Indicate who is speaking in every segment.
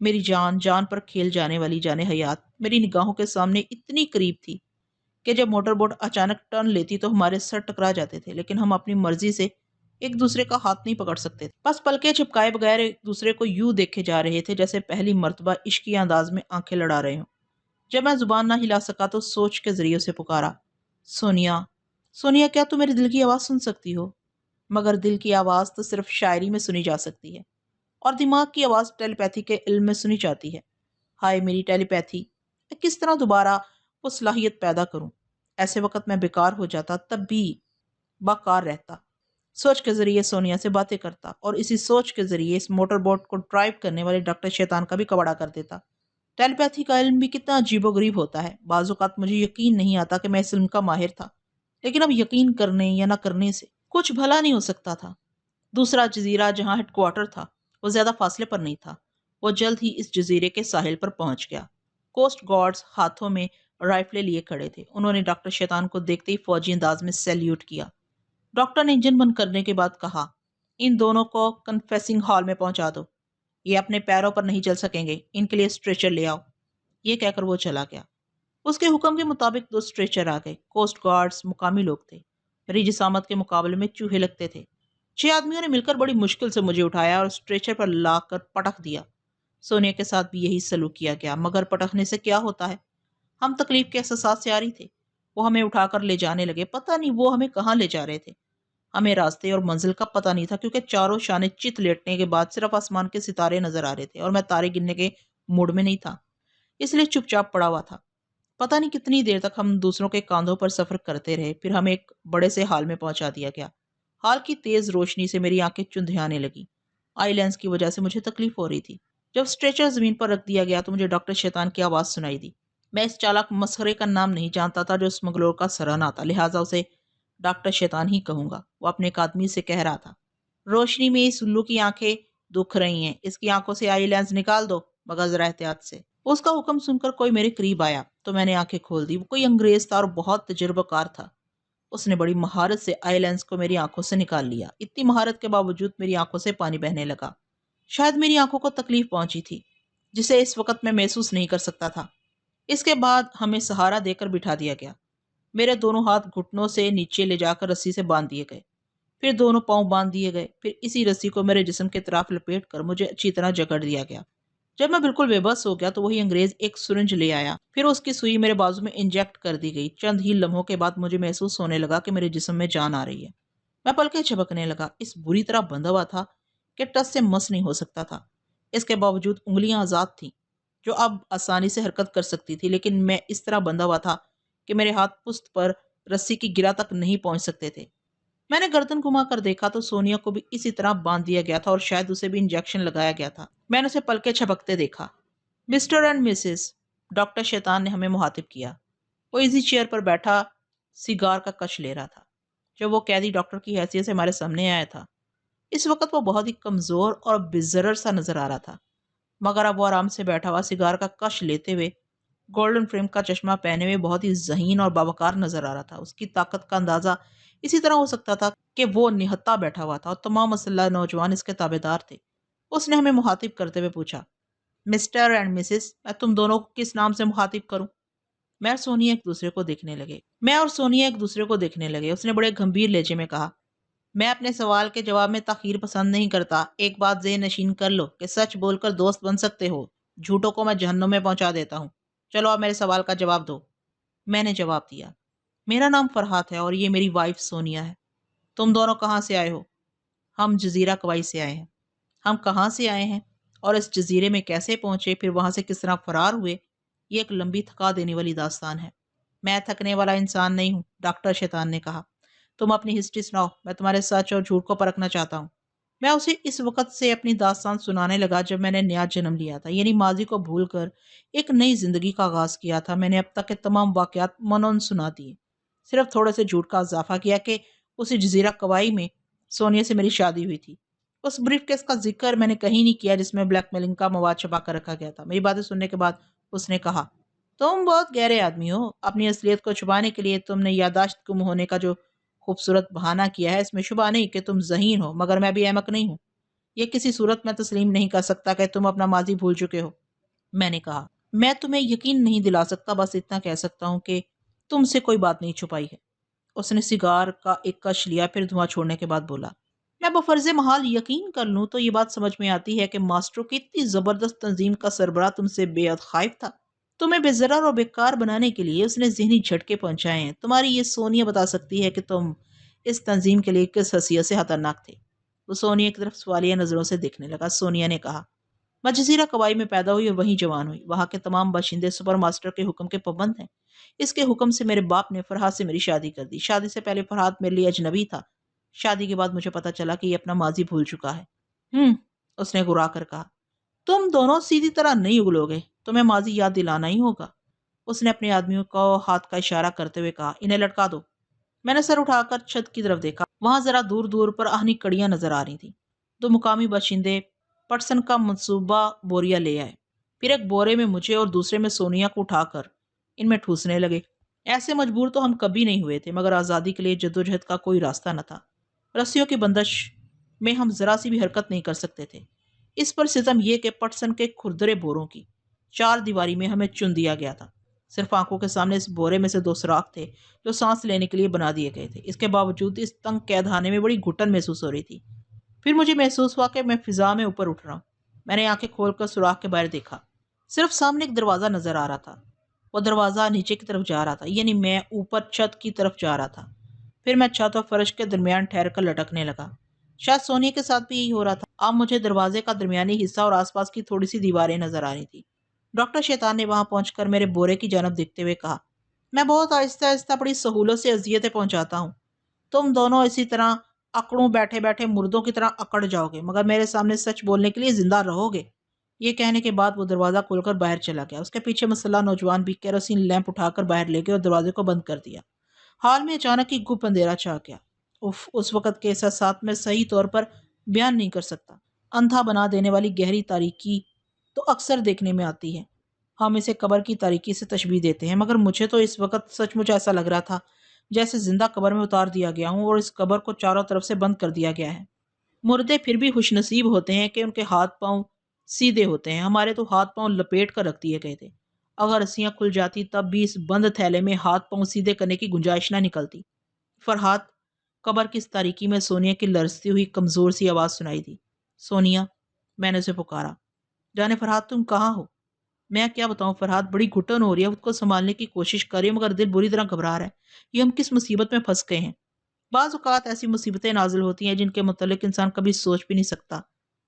Speaker 1: میری جان جان پر کھیل جانے والی جان حیات میری نگاہوں کے سامنے اتنی قریب تھی کہ جب موٹر بوٹ اچانک ٹرن لیتی تو ہمارے سر ٹکرا جاتے تھے، لیکن ہم اپنی مرضی سے ایک دوسرے کا ہاتھ نہیں پکڑ سکتے تھے۔ بس پلکیں چھپکائے بغیر ایک دوسرے کو یوں دیکھے جا رہے تھے جیسے پہلی مرتبہ عشقی انداز میں آنکھیں لڑا رہے ہوں۔ جب میں زبان نہ ہلا سکا تو سوچ کے ذریعے سے پکارا، سونیا، سونیا، کیا تم میرے دل کی آواز سن سکتی ہو؟ مگر دل کی آواز تو صرف شاعری میں سنی جا سکتی ہے، اور دماغ کی آواز ٹیلی پیتھی کے علم میں سنی جاتی ہے۔ ہائے میری ٹیلی پیتھی، میں کس طرح دوبارہ وہ صلاحیت پیدا کروں؟ ایسے وقت میں بیکار ہو جاتا تب بھی باکار رہتا، سوچ کے ذریعے سونیا سے باتیں کرتا، اور اسی سوچ کے ذریعے اس موٹر بوٹ کو ڈرائیو کرنے والے ڈاکٹر شیطان کا بھی کباڑا کر دیتا۔ ٹیلی پیتھی کا علم بھی کتنا عجیب و غریب ہوتا ہے، بعض اوقات مجھے یقین نہیں آتا کہ میں اس علم کا ماہر تھا، لیکن اب یقین کرنے یا نہ کرنے سے کچھ بھلا نہیں ہو سکتا تھا۔ دوسرا جزیرہ جہاں ہیڈ کوارٹر تھا وہ زیادہ فاصلے پر نہیں تھا، وہ جلد ہی اس جزیرے کے ساحل پر پہنچ گیا۔ کوسٹ گارڈز ہاتھوں میں رائفلیں لیے کھڑے تھے، انہوں نے ڈاکٹر شیطان کو دیکھتے ہی فوجی انداز میں سیلیوٹ کیا۔ ڈاکٹر نے انجن بند کرنے کے بعد کہا، ان دونوں کو کنفیسنگ ہال میں پہنچا دو، یہ اپنے پیروں پر نہیں چل سکیں گے، ان کے لیے اسٹریچر لے آؤ۔ یہ کہہ کر وہ چلا گیا۔ اس کے حکم کے مطابق 2 اسٹریچر آ گئے۔ کوسٹ گارڈز مقامی لوگ تھے، میری جسامت کے مقابلے میں چوہے لگتے تھے۔ 6 آدمیوں نے مل کر بڑی مشکل سے مجھے اٹھایا اور اسٹریچر پر لا کر پٹک دیا۔ سونیا کے ساتھ بھی یہی سلوک کیا گیا، مگر پٹکنے سے کیا ہوتا ہے؟ ہم تکلیف کے احساسات سے آری تھے، وہ ہمیں اٹھا کر لے جانے لگے، پتہ نہیں وہ ہمیں کہاں لے جا رہے تھے۔ ہمیں راستے اور منزل کا پتہ نہیں تھا، کیونکہ چاروں شانے چت لیٹنے کے بعد صرف آسمان کے ستارے نظر آ رہے تھے اور میں تارے گننے کے موڈ میں نہیں تھا، اس لیے چپ چاپ پڑا ہوا تھا۔ پتہ نہیں کتنی دیر تک ہم دوسروں کے کاندھوں پر سفر کرتے رہے، پھر ہمیں ایک بڑے سے ہال میں پہنچا دیا گیا۔ ہال کی تیز روشنی سے میری آنکھیں چندھیانے لگی، آئی لینس کی وجہ سے مجھے تکلیف ہو رہی تھی۔ جب اسٹریچر زمین پر رکھ دیا گیا تو مجھے ڈاکٹر شیطان کی آواز سنائی دی۔ میں اس چالاک مسخرے کا نام نہیں جانتا تھا جو اسمگلور کا سرانہ تھا، لہٰذا اسے ڈاکٹر شیطان ہی کہوں گا۔ وہ اپنے ایک آدمی سے کہہ رہا تھا، روشنی میں اس الو کی آنکھیں دکھ رہی ہیں، اس کی آنکھوں سے آئی لینس نکال دو، مگر ذرا احتیاط سے۔ اس کا حکم سن کر کوئی میرے قریب آیا تو میں نے آنکھیں کھول دی۔ وہ کوئی انگریز تھا اور بہت تجربہ کار تھا۔ اس نے بڑی مہارت سے آئی لینس کو میری آنکھوں سے نکال لیا۔ اتنی مہارت کے باوجود میری آنکھوں سے پانی بہنے لگا۔ شاید میری آنکھوں کو تکلیف پہنچی تھی جسے اس وقت میں محسوس نہیں کر سکتا تھا۔ اس کے بعد ہمیں سہارا دے کر بٹھا دیا گیا۔ میرے دونوں ہاتھ گھٹنوں سے نیچے لے جا کر رسی سے باندھ دیے گئے، پھر دونوں پاؤں باندھ دیے گئے، پھر اسی رسی کو میرے جسم کے اطراف لپیٹ کر مجھے اچھی طرح جکڑ دیا گیا۔ جب میں بالکل بے بس ہو گیا تو وہی انگریز ایک سرنج لے آیا، پھر اس کی سوئی میرے بازو میں انجیکٹ کر دی گئی۔ چند ہی لمحوں کے بعد مجھے محسوس ہونے لگا کہ میرے جسم میں جان آ رہی ہے۔ میں پلکیں جھپکنے لگا، اس بری طرح بندھا ہوا تھا کہ ٹس سے مس نہیں ہو سکتا تھا۔ اس کے باوجود انگلیاں آزاد تھیں جو اب آسانی سے حرکت کر سکتی تھی، لیکن میں اس طرح بندھا ہوا تھا کہ میرے ہاتھ پشت پر رسی کی گرہ تک نہیں پہنچ سکتے تھے۔ میں نے گردن گھما کر دیکھا تو سونیا کو بھی اسی طرح باندھ دیا گیا تھا اور شاید اسے بھی انجیکشن لگایا گیا تھا۔ میں نے اسے پلکیں چھپکتے دیکھا۔ مسٹر اینڈ مسز، ڈاکٹر شیطان نے ہمیں مخاطب کیا۔ وہ ایزی چیئر پر بیٹھا سیگار کا کش لے رہا تھا۔ جب وہ قیدی ڈاکٹر کی حیثیت سے ہمارے سامنے آیا تھا، اس وقت وہ بہت ہی کمزور اور بزرر سا نظر آ رہا تھا، مگر اب وہ آرام سے بیٹھا ہوا سیگار کا کش لیتے ہوئے گولڈن فریم کا چشمہ پہنے ہوئے بہت ہی ذہین اور باوقار نظر آ رہا تھا۔ اس کی طاقت کا اندازہ اسی طرح ہو سکتا تھا کہ وہ نہتا بیٹھا ہوا تھا اور تمام مسلح نوجوان اس کے تابع دار تھے۔ اس نے ہمیں مخاطب کرتے ہوئے پوچھا، مسٹر اینڈ مسز، میں تم دونوں کو کس نام سے مخاطب کروں؟ میں اور سونیا ایک دوسرے کو دیکھنے لگے۔ اس نے بڑے گمبھیر لہجے میں کہا، میں اپنے سوال کے جواب میں تاخیر پسند نہیں کرتا۔ ایک بات ذہن نشین کر لو کہ سچ بول کر دوست بن سکتے ہو، جھوٹوں کو میں جہنم میں پہنچا دیتا ہوں۔ چلو اب میرے سوال کا جواب دو۔ میں نے جواب دیا، میرا نام فرحات ہے اور یہ میری وائف سونیا ہے۔ تم دونوں کہاں سے آئے ہو؟ ہم جزیرہ کوائی سے آئے ہیں۔ ہم کہاں سے آئے ہیں اور اس جزیرے میں کیسے پہنچے، پھر وہاں سے کس طرح فرار ہوئے، یہ ایک لمبی تھکا دینے والی داستان ہے۔ میں تھکنے والا انسان نہیں ہوں، ڈاکٹر شیطان نے کہا۔ تم اپنی ہسٹری سناؤ، میں تمہارے سچ اور جھوٹ کو پرکھنا چاہتا ہوں۔ میں اسے اس وقت سے اپنی داستان سنانے لگا جب میں نے نیا جنم لیا تھا، یعنی ماضی کو بھول کر ایک نئی زندگی کا آغاز کیا تھا۔ میں نے اب تک کے تمام واقعات منون سنا دیے، صرف تھوڑے سے جھوٹ کا اضافہ کیا کہ اسی جزیرہ کوائی میں سونیا سے میری شادی ہوئی تھی۔ اس بریف کیس کا ذکر میں نے کہیں نہیں کیا جس میں بلیک میلنگ کا مواد چھپا کر رکھا گیا تھا۔ میری باتیں سننے کے بعد اس نے کہا، تم بہت گہرے آدمی ہو۔ اپنی اصلیت کو چھپانے کے لیے تم نے یادداشت گم ہونے کا جو خوبصورت بہانہ کیا ہے، اس میں شبہ نہیں کہ تم ذہین ہو، مگر میں بھی احمق نہیں ہوں۔ یہ کسی صورت میں تسلیم نہیں کر سکتا کہ تم اپنا ماضی بھول چکے ہو۔ میں نے کہا، میں تمہیں یقین نہیں دلا سکتا، بس اتنا کہہ سکتا ہوں کہ تم سے کوئی بات نہیں چھپائی ہے۔ اس نے سگار کا ایک کش لیا، پھر دھواں چھوڑنے کے بعد بولا، میں بفرض محال یقین کر لوں تو یہ بات سمجھ میں آتی ہے کہ ماسٹروں کی اتنی زبردست تنظیم کا سربراہ تم سے بے حد خائف تھا۔ تمہیں بے ضرر اور بیکار بنانے کے لیے اس نے ذہنی جھٹکے پہنچائے ہیں۔ تمہاری یہ سونیا بتا سکتی ہے کہ تم اس تنظیم کے لیے کس حیثیت سے خطرناک تھے۔ وہ سونیا کی طرف سوالیہ نظروں سے دیکھنے لگا۔ سونیا نے کہا، میں جزیرہ کوائی میں پیدا ہوئی اور وہیں جوان ہوئی۔ وہاں کے تمام باشندے سپر ماسٹر کے حکم کے پابند ہیں۔ اس کے حکم سے میرے باپ نے فرحات سے میری شادی کر دی۔ شادی سے پہلے فرحات میرے لیے اجنبی تھا۔ شادی کے بعد مجھے پتا چلا کہ یہ اپنا ماضی بھول چکا ہے۔ اس نے گرا کر کہا، تم دونوں سیدھی طرح نہیں اگلو گے، تمہیں ماضی یاد دلانا ہی ہوگا۔ اس نے اپنے آدمیوں کو ہاتھ کا اشارہ کرتے ہوئے کہا، انہیں لٹکا دو۔ میں نے سر اٹھا کر چھت کی طرف دیکھا۔ وہاں ذرا دور دور پر آہنی کڑیاں نظر آ رہی تھیں۔ دو مقامی باشندے پٹسن کا منصوبہ بوریا لے آئے، پھر ایک بورے میں مجھے اور دوسرے میں سونیا کو اٹھا کر ان میں ٹھوسنے لگے۔ ایسے مجبور تو ہم کبھی نہیں ہوئے تھے، مگر آزادی کے لیے جدوجہد کا کوئی راستہ نہ تھا۔ رسیوں کی بندش میں ہم ذرا سی بھی حرکت نہیں کر سکتے تھے۔ اس پر ستم یہ کہ پٹسن کے کھردرے بوروں کی چار دیواری میں ہمیں چن دیا گیا تھا۔ صرف آنکھوں کے سامنے اس بورے میں سے دو سوراخ تھے جو سانس لینے کے لیے بنا دیے گئے تھے۔ اس کے باوجود اس تنگ قید خانے میں بڑی گھٹن محسوس ہو رہی تھی۔ پھر مجھے محسوس ہوا کہ میں فضا میں اوپر اٹھ رہا ہوں۔ میں نے آنکھیں کھول کر سوراخ کے باہر دیکھا۔ صرف سامنے ایک دروازہ نظر آ رہا تھا۔ وہ دروازہ نیچے کی طرف جا رہا تھا، یعنی میں اوپر چھت کی طرف جا رہا تھا۔ پھر میں چھت اور فرش کے درمیان ٹھہر کر لٹکنے لگا۔ شاید سونیا کے ساتھ بھی یہی ہو رہا تھا۔ اب مجھے دروازے کا درمیانی حصہ اور آس پاس کی تھوڑی سی دیواریں نظر آ رہی تھی۔ ڈاکٹر شیطان نے وہاں پہنچ کر میرے بورے کی جانب دیکھتے ہوئے کہا، میں بہت آہستہ آہستہ بڑی سہولت سے اذیتیں پہنچاتا ہوں۔ تم دونوں اسی طرح اکڑوں بیٹھے بیٹھے مردوں کی طرح اکڑ جاؤ گے، مگر میرے سامنے سچ بولنے کے لیے زندہ رہو گے۔ یہ کہنے کے بعد وہ دروازہ کھول کر باہر چلا گیا۔ اس کے پیچھے مسلح نوجوان بھی کیروسین لیمپ اٹھا کر باہر لے گئے اور دروازے کو بند کر دیا۔ حال میں اچانک ہی گپ اندھیرا چھا گیا۔ اس وقت کے احساسات میں صحیح طور پر بیان نہیں کر سکتا۔ اندھا بنا دینے والی گہری تاریکی تو اکثر دیکھنے میں آتی ہے۔ ہم اسے قبر کی تاریکی سے تشبیہ دیتے ہیں، مگر مجھے تو اس وقت سچ مچ ایسا لگ رہا تھا جیسے زندہ قبر میں اتار دیا گیا ہوں اور اس قبر کو چاروں طرف سے بند کر دیا گیا ہے۔ مردے پھر بھی خوش نصیب ہوتے ہیں کہ ان کے ہاتھ پاؤں سیدھے ہوتے ہیں۔ ہمارے تو ہاتھ پاؤں لپیٹ کر رکھ دیے گئے تھے۔ اگر رسیاں کھل جاتی تب بھی اس بند تھیلے میں ہاتھ پاؤں سیدھے کرنے کی گنجائش نہ نکلتی۔ فرحات، قبر کی اس تاریکی میں سونیا کی لرزتی ہوئی کمزور سی آواز سنائی دی، سونیا، میں نے اسے پکارا۔ جانے فرحات، تم کہاں ہو؟ میں کیا بتاؤں فرحات، بڑی گھٹن ہو رہی ہے، خود کو سنبھالنے کی کوشش کر رہی ہوں مگر دل بری طرح گھبرا رہا ہے۔ یہ ہم کس مصیبت میں پھنس گئے ہیں؟ بعض اوقات ایسی مصیبتیں نازل ہوتی ہیں جن کے متعلق انسان کبھی سوچ بھی نہیں سکتا۔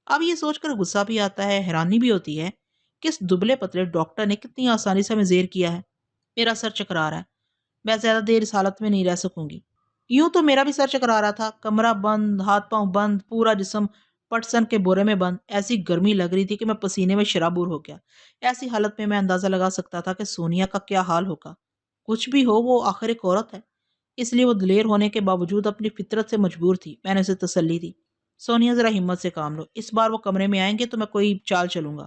Speaker 1: اب یہ سوچ کر غصہ بھی آتا ہے، حیرانی بھی ہوتی ہے کہ اس دبلے پتلے ڈاکٹر نے کتنی آسانی سے ہمیں زیر کیا ہے۔ میرا سر چکرا رہا ہے، میں زیادہ دیر اس حالت میں نہیں رہ سکوں گی۔ یوں تو میرا بھی سر چکرا رہا تھا، کمرہ بند، ہاتھ پاؤں بند، پورا جسم پٹسن کے بورے میں بند۔ ایسی گرمی لگ رہی تھی کہ میں پسینے میں شرابور ہو گیا۔ ایسی حالت میں اندازہ لگا سکتا تھا کہ سونیا کا کیا حال ہوگا۔ کچھ بھی ہو، وہ آخر ایک عورت ہے، اس لیے وہ دلیر ہونے کے باوجود اپنی فطرت سے مجبور تھی۔ میں نے اسے تسلی دی، سونیا ذرا ہمت سے کام لو، اس بار وہ کمرے میں آئیں گے تو میں کوئی چال چلوں گا۔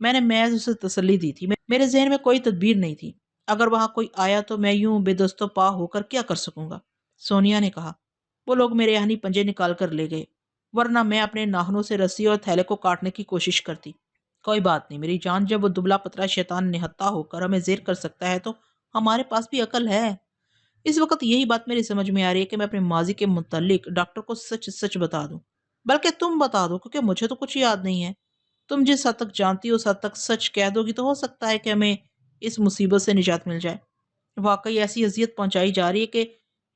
Speaker 1: میں نے محض اسے تسلی دی تھی، میرے ذہن میں کوئی تدبیر نہیں تھی۔ اگر وہاں کوئی آیا تو میں یوں بے دست و پا ہو کر کیا کر سکوں گا؟ سونیا نے کہا، وہ لوگ میرے یعنی پنجے نکال کر لے گئے، ورنہ میں اپنے ناخنوں سے رسی اور تھیلے کو کاٹنے کی کوشش کرتی۔ کوئی بات نہیں میری جان، جب وہ دبلا پتلا شیطان نہتا ہو کر ہمیں زیر کر سکتا ہے تو ہمارے پاس بھی عقل ہے۔ اس وقت یہی بات میری سمجھ میں آ رہی ہے کہ میں اپنے ماضی کے متعلق ڈاکٹر کو سچ سچ بتا دوں، بلکہ تم بتا دو، کیونکہ مجھے تو کچھ یاد نہیں ہے۔ تم جس حد تک جانتی ہو اس حد تک سچ کہہ دو گی تو ہو سکتا ہے کہ ہمیں اس مصیبت سے نجات مل جائے۔ واقعی ایسی اذیت پہنچائی جا رہی ہے کہ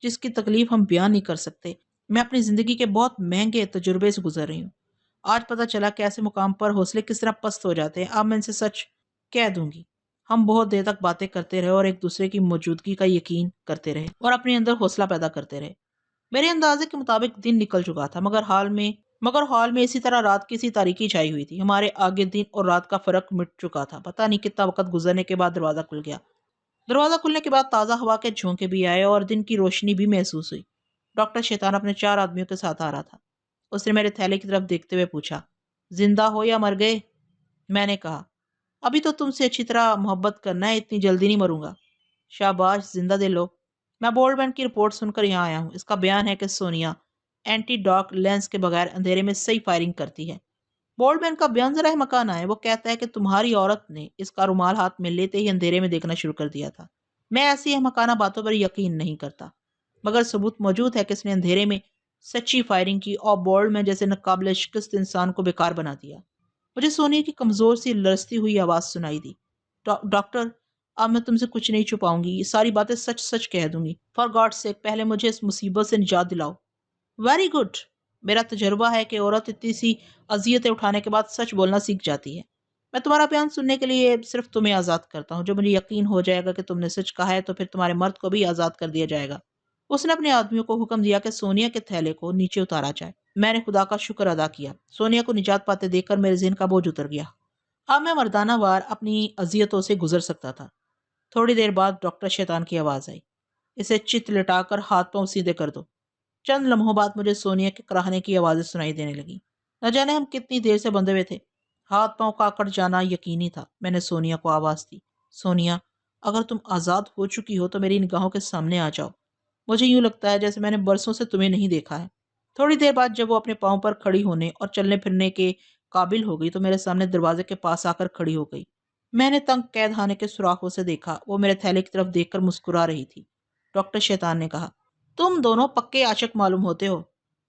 Speaker 1: جس کی تکلیف ہم بیان نہیں کر سکتے۔ میں اپنی زندگی کے بہت مہنگے تجربے سے گزر رہی ہوں۔ آج پتہ چلا کہ ایسے مقام پر حوصلے کس طرح پست ہو جاتے ہیں۔ اب میں ان سے سچ کہہ دوں گی۔ ہم بہت دیر تک باتیں کرتے رہے اور ایک دوسرے کی موجودگی کا یقین کرتے رہے اور اپنے اندر حوصلہ پیدا کرتے رہے۔ میرے اندازے کے مطابق دن نکل چکا تھا، مگر حال میں اسی طرح رات کی سی تاریکی چھائی ہوئی تھی۔ ہمارے آگے دن اور رات کا فرق مٹ چکا تھا۔ پتہ نہیں کتنا وقت گزرنے کے بعد دروازہ کھل گیا۔ دروازہ کھلنے کے بعد تازہ ہوا کے جھونکے بھی آئے اور دن کی روشنی بھی محسوس ہوئی۔ ڈاکٹر شیطان اپنے 4 آدمیوں کے ساتھ آ رہا تھا۔ اس نے میرے تھیلے کی طرف دیکھتے ہوئے پوچھا، زندہ ہو یا مر گئے؟ میں نے کہا، ابھی تو تم سے اچھی طرح محبت کرنا ہے، اتنی جلدی نہیں مروں گا۔ شاباش، زندہ دل لو۔ میں بولڈ مین کی رپورٹ سن کر یہاں آیا ہوں۔ اس کا بیان ہے کہ سونیا اینٹی ڈارک لینس کے بغیر اندھیرے میں صحیح فائرنگ کرتی ہے۔ بولڈ مین کا بیان ذرا مکان ہے. وہ کہتا ہے کہ تمہاری عورت نے اس کا رومال ہاتھ میں لیتے ہی اندھیرے میں دیکھنا شروع کر دیا تھا. میں ایسی مکانہ باتوں پر یقین نہیں کرتا، مگر ثبوت موجود ہے کہ اس نے اندھیرے میں سچی فائرنگ کی اور بولڈ مین جیسے ناقابل شکست انسان کو بیکار بنا دیا. مجھے سونیا کی کمزور سی لرزتی ہوئی آواز سنائی دی. ڈاکٹر، اب میں تم سے کچھ نہیں چھپاؤں گی، یہ ساری باتیں سچ سچ کہہ دوں گی. فار گاڈ سیک، پہلے مجھے اس مصیبت سے نجات دلاؤ. Very good. میرا تجربہ ہے کہ عورت اتنی سی اذیتیں اٹھانے کے بعد سچ بولنا سیکھ جاتی ہے. میں تمہارا بیان سننے کے لیے صرف تمہیں آزاد کرتا ہوں. جو مجھے یقین ہو جائے گا کہ تم نے سچ کہا ہے تو پھر تمہارے مرد کو بھی آزاد کر دیا جائے گا. اس نے اپنے آدمیوں کو حکم دیا کہ سونیا کے تھیلے کو نیچے اتارا جائے. میں نے خدا کا شکر ادا کیا. سونیا کو نجات پاتے دیکھ کر میرے ذہن کا بوجھ اتر گیا. اب میں مردانہ وار اپنی اذیتوں سے گزر سکتا تھا. تھوڑی دیر بعد ڈاکٹر شیطان کی آواز آئی. اسے چت لٹا کر ہاتھ پاؤں سیدھے کر دو. چند لمحوں بعد مجھے سونیا کے کراہنے کی آوازیں سنائی دینے لگی. نہ جانے ہم کتنی دیر سے بندھے ہوئے تھے. ہاتھ پاؤں کا اکڑ جانا یقینی تھا. میں نے سونیا کو آواز دی. سونیا، اگر تم آزاد ہو چکی ہو تو میری نگاہوں کے سامنے آ جاؤ. مجھے یوں لگتا ہے جیسے میں نے برسوں سے تمہیں نہیں دیکھا ہے. تھوڑی دیر بعد جب وہ اپنے پاؤں پر کھڑی ہونے اور چلنے پھرنے کے قابل ہو گئی تو میرے سامنے دروازے کے پاس آ کر کھڑی ہو گئی. میں نے تنگ قید خانے کے سوراخوں سے دیکھا. وہ میرے تھیلے کی طرف دیکھ کر مسکرا رہی تھی. ڈاکٹر شیطان نے کہا، تم دونوں پکے عاشق معلوم ہوتے ہو،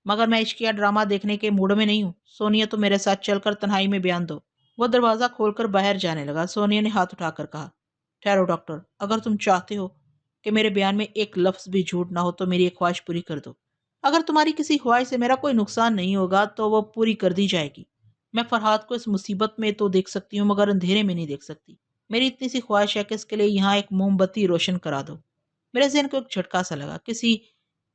Speaker 1: مگر میں عشقیہ ڈرامہ دیکھنے کے موڈ میں نہیں ہوں. سونیا، تم میرے ساتھ چل کر تنہائی میں بیان دو. وہ دروازہ کھول کر باہر جانے لگا. سونیا نے ہاتھ اٹھا کر کہا، ٹھہرو ڈاکٹر، اگر تم چاہتے ہو کہ میرے بیان میں ایک لفظ بھی جھوٹ نہ ہو تو میری ایک خواہش پوری کر دو. اگر تمہاری کسی خواہش سے میرا کوئی نقصان نہیں ہوگا تو وہ پوری کر دی جائے گی. میں فرحاد کو اس مصیبت میں تو دیکھ سکتی ہوں مگر اندھیرے میں نہیں دیکھ سکتی. میری اتنی سی خواہش ہے کہ اس کے لیے یہاں ایک موم بتی روشن کرا دو. میرے ذہن کو ایک جھٹکا سا لگا.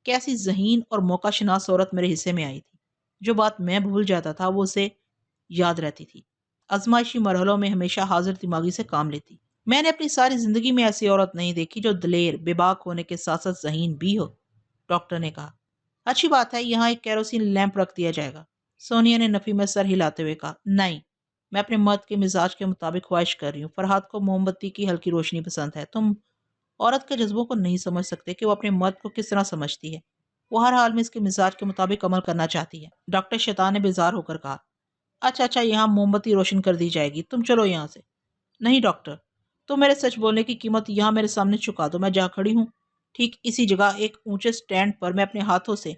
Speaker 1: کیسی ذہین اور موقع شناس عورت میرے حصے میں آئی تھی. جو بات میں بھول جاتا تھا وہ اسے یاد رہتی تھی. آزمائشی مرحلوں میں ہمیشہ حاضر دماغی سے کام لیتی. میں نے اپنی ساری زندگی میں ایسی عورت نہیں دیکھی جو دلیر، بے باک ہونے کے ساتھ ساتھ ذہین بھی ہو. ڈاکٹر نے کہا، اچھی بات ہے، یہاں ایک کیروسین لیمپ رکھ دیا جائے گا. سونیا نے نفی میں سر ہلاتے ہوئے کہا، نہیں، میں اپنے مرد کے مزاج کے مطابق خواہش کر رہی ہوں. فرحاد کو موم بتی کی ہلکی روشنی پسند ہے. تم عورت کے جذبوں کو نہیں سمجھ سکتے کہ وہ اپنے مرد کو کس طرح سمجھتی ہے. وہ ہر حال میں اس کے مزاج کے مطابق عمل کرنا چاہتی ہے. ڈاکٹر شیطان نے بیزار ہو کر کہا، اچھا یہاں موم بتی روشن کر دی جائے گی. تم چلو یہاں سے. نہیں ڈاکٹر، تم میرے سچ بولنے کی قیمت یہاں میرے سامنے چکا دو. میں جہاں کھڑی ہوں ٹھیک اسی جگہ ایک اونچے سٹینڈ پر میں اپنے ہاتھوں سے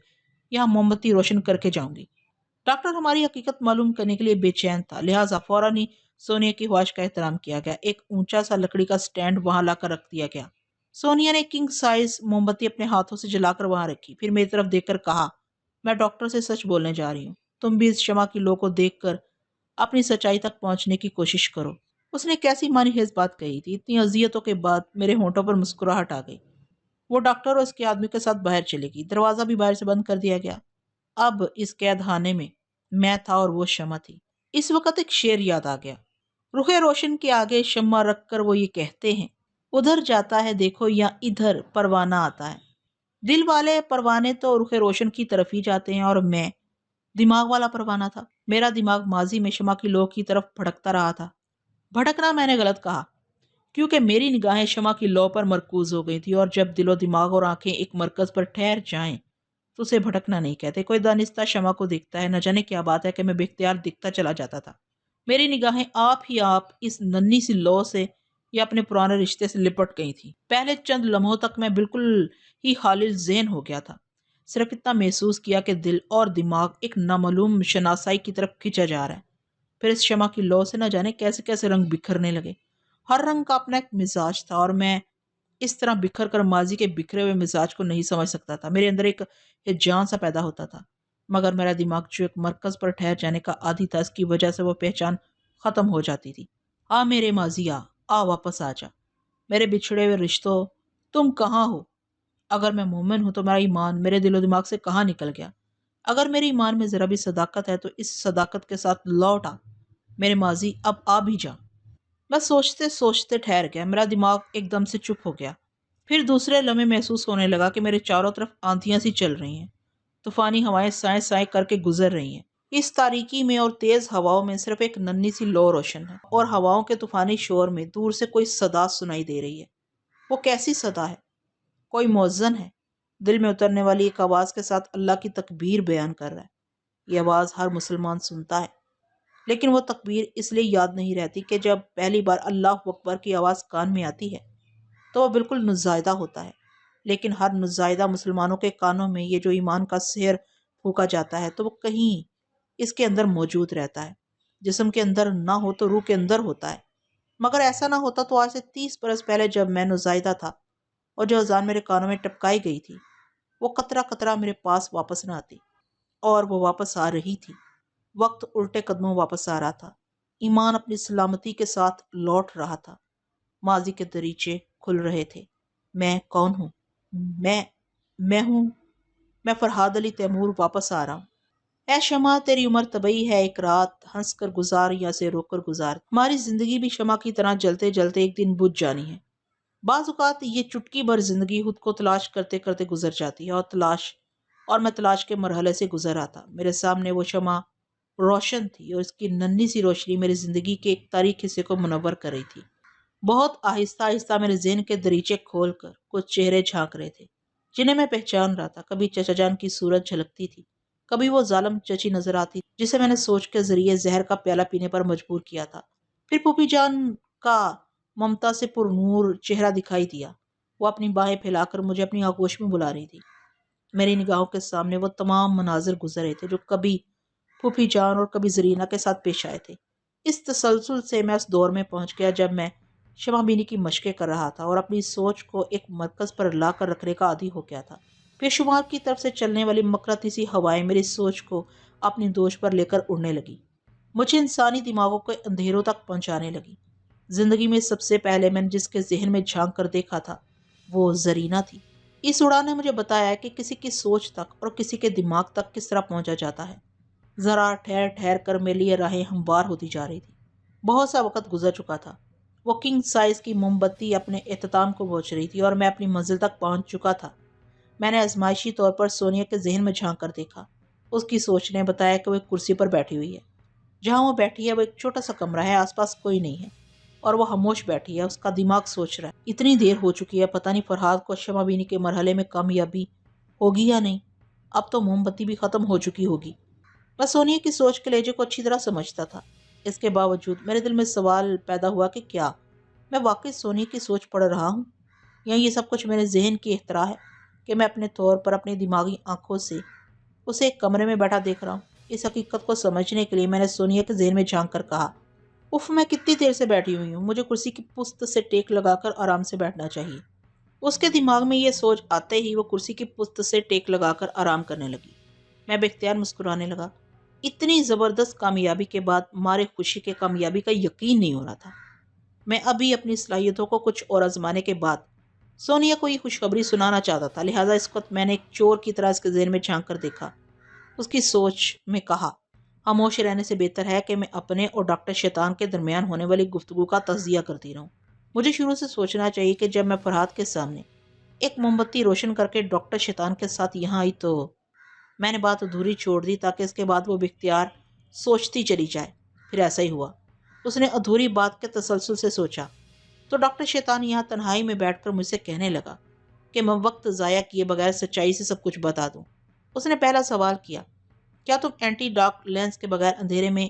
Speaker 1: یہاں موم بتی روشن کر کے جاؤں گی. ڈاکٹر ہماری حقیقت معلوم کرنے کے لیے بے چین تھا، لہٰذا فوراً ہی سونیا کی خواہش کا احترام کیا گیا. ایک اونچا سا لکڑی کا سٹینڈ وہاں لا کر رکھ دیا گیا. سونیا نے کنگ سائز موم بتی اپنے ہاتھوں سے جلا کر وہاں رکھی. پھر میری طرف دیکھ کر کہا، میں ڈاکٹر سے سچ بولنے جا رہی ہوں. تم بھی اس شمع کی لو کو دیکھ کر اپنی سچائی تک پہنچنے کی کوشش کرو. اس نے کیسی معنی خیز بات کہی تھی. اتنی اذیتوں کے بعد میرے ہونٹوں پر مسکراہٹ آ گئی. وہ ڈاکٹر اور اس کے آدمی کے ساتھ باہر چلے گی. دروازہ بھی باہر سے بند کر دیا گیا. اب اس قید خانے میں تھا اور وہ شمع تھی. اس وقت ایک شعر یاد آ گیا. رخ روشن کے آگے شمع رکھ کر وہ یہ کہتے ہیں، ادھر جاتا ہے دیکھو یا ادھر پروانہ آتا ہے. دل والے پروانے تو رخ روشن کی طرف ہی جاتے ہیں اور میں دماغ والا پروانہ تھا. میرا دماغ ماضی میں شمع کی لو کی طرف بھٹکتا رہا تھا. بھٹکنا میں نے غلط کہا، کیونکہ میری نگاہیں شمع کی لو پر مرکوز ہو گئی تھی، اور جب دل و دماغ اور آنکھیں ایک مرکز پر ٹھہر جائیں تو اسے بھٹکنا نہیں کہتے. کوئی دانستہ شمع کو دیکھتا ہے. نہ جانے کیا بات ہے کہ میں بے اختیار دکھتا چلا جاتا تھا. میری نگاہیں آپ اس ننھی سی لو سے یا اپنے پرانے رشتے سے لپٹ گئی تھی. پہلے چند لمحوں تک میں بالکل ہی خالی ذہن ہو گیا تھا. صرف اتنا محسوس کیا کہ دل اور دماغ ایک نامعلوم شناسائی کی طرف کھینچا جا رہا ہے. پھر اس شمع کی لو سے نہ جانے کیسے کیسے رنگ بکھرنے لگے. ہر رنگ کا اپنا ایک مزاج تھا اور میں اس طرح بکھر کر ماضی کے بکھرے ہوئے مزاج کو نہیں سمجھ سکتا تھا. میرے اندر ایک ہیجان سا پیدا ہوتا تھا، مگر میرا دماغ جو ایک مرکز پر ٹھہر جانے کا عادی تھا، اس کی وجہ سے وہ پہچان ختم ہو جاتی تھی. میرے ماضی واپس آ جا. میرے بچھڑے ہوئے رشتوں، تم کہاں ہو؟ اگر میں مومن ہوں تو میرا ایمان میرے دل و دماغ سے کہاں نکل گیا؟ اگر میرے ایمان میں ذرا بھی صداقت ہے تو اس صداقت کے ساتھ لوٹ آ. میرے ماضی اب آ بھی جا. میں سوچتے سوچتے ٹھہر گیا. میرا دماغ ایک دم سے چپ ہو گیا. پھر دوسرے لمحے محسوس ہونے لگا کہ میرے چاروں طرف آندھیاں سی چل رہی ہیں. طوفانی ہوائیں سائیں سائیں کر کے گزر رہی ہیں. اس تاریکی میں اور تیز ہواؤں میں صرف ایک ننھی سی لو روشن ہے، اور ہواؤں کے طوفانی شور میں دور سے کوئی صدا سنائی دے رہی ہے. وہ کیسی صدا ہے؟ کوئی مؤذن ہے دل میں اترنے والی ایک آواز کے ساتھ اللہ کی تکبیر بیان کر رہا ہے. یہ آواز ہر مسلمان سنتا ہے. لیکن وہ تکبیر اس لیے یاد نہیں رہتی کہ جب پہلی بار اللہ اکبر کی آواز کان میں آتی ہے تو وہ بالکل نزائیدہ ہوتا ہے، لیکن ہر نزائیدہ مسلمانوں کے کانوں میں یہ جو ایمان کا سحر پھونکا جاتا ہے تو وہ کہیں اس کے اندر موجود رہتا ہے۔ جسم کے اندر نہ ہو تو روح کے اندر ہوتا ہے، مگر ایسا نہ ہوتا تو آج سے 30 برس پہلے جب میں نزائیدہ تھا اور جو اذان میرے کانوں میں ٹپکائی گئی تھی وہ قطرہ قطرہ میرے پاس واپس نہ آتی، اور وہ واپس آ رہی تھی۔ وقت الٹے قدموں واپس آ رہا تھا، ایمان اپنی سلامتی کے ساتھ لوٹ رہا تھا، ماضی کے دریچے کھل رہے تھے۔ میں کون ہوں؟ میں میں ہوں میں فرحاد علی تیمور واپس آ رہا ہوں۔ اے شمع تیری عمر طبعی ہے، ایک رات ہنس کر گزار یا سے رو کر گزار۔ ہماری زندگی بھی شمع کی طرح جلتے جلتے ایک دن بجھ جانی ہے۔ بعض اوقات یہ چٹکی بھر زندگی خود کو تلاش کرتے کرتے گزر جاتی ہے، اور میں تلاش کے مرحلے سے گزر آتا۔ میرے سامنے وہ شمع روشن تھی اور اس کی ننھی سی روشنی میری زندگی کے ایک تاریک حصے کو منور کر رہی تھی۔ بہت آہستہ آہستہ میرے ذہن کے دریچے کھول کر کچھ چہرے جھانک رہے تھے جنہیں میں پہچان رہا تھا۔ کبھی چچا جان کی صورت جھلکتی تھی، کبھی وہ ظالم چچی نظر آتی جسے میں نے سوچ کے ذریعے زہر کا پیالہ پینے پر مجبور کیا تھا۔ پھر پھوپھی جان کا ممتا سے پر نور چہرہ دکھائی دیا، وہ اپنی باہیں پھیلا کر مجھے اپنی آغوش میں بلا رہی تھی۔ میری نگاہوں کے سامنے وہ تمام مناظر گزر رہے تھے جو کبھی پھوپھی جان اور کبھی زرینہ کے ساتھ پیش آئے تھے۔ اس تسلسل سے میں اس دور میں پہنچ گیا جب میں شمع بینی کی مشقیں کر رہا تھا اور اپنی سوچ کو ایک مرکز پر لا کر رکھنے کا عادی ہو گیا تھا۔ بے شمار کی طرف سے چلنے والی مقناطیسی ہوائیں میری سوچ کو اپنی دوش پر لے کر اڑنے لگی، مجھے انسانی دماغوں کے اندھیروں تک پہنچانے لگی۔ زندگی میں سب سے پہلے میں نے جس کے ذہن میں جھانک کر دیکھا تھا وہ زرینہ تھی۔ اس اڑان نے مجھے بتایا کہ کسی کی سوچ تک اور کسی کے دماغ تک کس طرح پہنچا جاتا ہے۔ ذرا ٹھہر ٹھہر کر میرے لیے راہیں ہموار ہوتی جا رہی تھی۔ بہت سا وقت گزر چکا تھا، وہ کنگ سائز کی موم بتی اپنے اختتام کو پہنچ رہی تھی اور میں اپنی منزل تک پہنچ چکا تھا۔ میں نے آزمائشی طور پر سونیا کے ذہن میں جھانک کر دیکھا۔ اس کی سوچ نے بتایا کہ وہ ایک کرسی پر بیٹھی ہوئی ہے۔ جہاں وہ بیٹھی ہے وہ ایک چھوٹا سا کمرہ ہے، آس پاس کوئی نہیں ہے، اور وہ خاموش بیٹھی ہے۔ اس کا دماغ سوچ رہا ہے، اتنی دیر ہو چکی ہے، پتہ نہیں فرحاد کو شمع بینی کے مرحلے میں کامیابی ہوگی یا نہیں۔ اب تو موم بتی بھی ختم ہو چکی ہوگی۔ میں سونیا کی سوچ کے لہجے کو اچھی طرح سمجھتا تھا۔ اس کے باوجود میرے دل میں سوال پیدا ہوا کہ کیا میں واقعی سونیا کی سوچ پڑھ رہا ہوں، یا یہ سب کچھ میرے ذہن کی اختراع ہے کہ میں اپنے طور پر اپنی دماغی آنکھوں سے اسے ایک کمرے میں بیٹھا دیکھ رہا ہوں۔ اس حقیقت کو سمجھنے کے لیے میں نے سونیا کے ذہن میں جھانک کر کہا، اف میں کتنی دیر سے بیٹھی ہوئی ہوں، مجھے کرسی کی پشت سے ٹیک لگا کر آرام سے بیٹھنا چاہیے۔ اس کے دماغ میں یہ سوچ آتے ہی وہ کرسی کی پشت سے ٹیک لگا کر آرام کرنے لگی۔ میں بے اختیار مسکرانے لگا۔ اتنی زبردست کامیابی کے بعد مارے خوشی کے کامیابی کا یقین نہیں ہو رہا تھا۔ میں ابھی اپنی صلاحیتوں کو کچھ اور آزمانے کے بعد سونیا کو یہ خوشخبری سنانا چاہتا تھا، لہٰذا اس وقت میں نے ایک چور کی طرح اس کے ذہن میں جھانک کر دیکھا۔ اس کی سوچ میں کہا، خاموش رہنے سے بہتر ہے کہ میں اپنے اور ڈاکٹر شیطان کے درمیان ہونے والی گفتگو کا تجزیہ کرتی رہوں۔ مجھے شروع سے سوچنا چاہیے کہ جب میں فرحاد کے سامنے ایک موم بتی روشن کر کے ڈاکٹر شیطان کے ساتھ یہاں آئی تو میں نے بات ادھوری چھوڑ دی تاکہ اس کے بعد وہ بے اختیار سوچتی چلی جائے۔ پھر ایسا ہی ہوا، اس نے ادھوری بات کے تسلسل سے سوچا تو ڈاکٹر شیطان یہاں تنہائی میں بیٹھ کر مجھ سے کہنے لگا کہ میں وقت ضائع کیے بغیر سچائی سے سب کچھ بتا دوں۔ اس نے پہلا سوال کیا، کیا تم اینٹی ڈارک لینس کے بغیر اندھیرے میں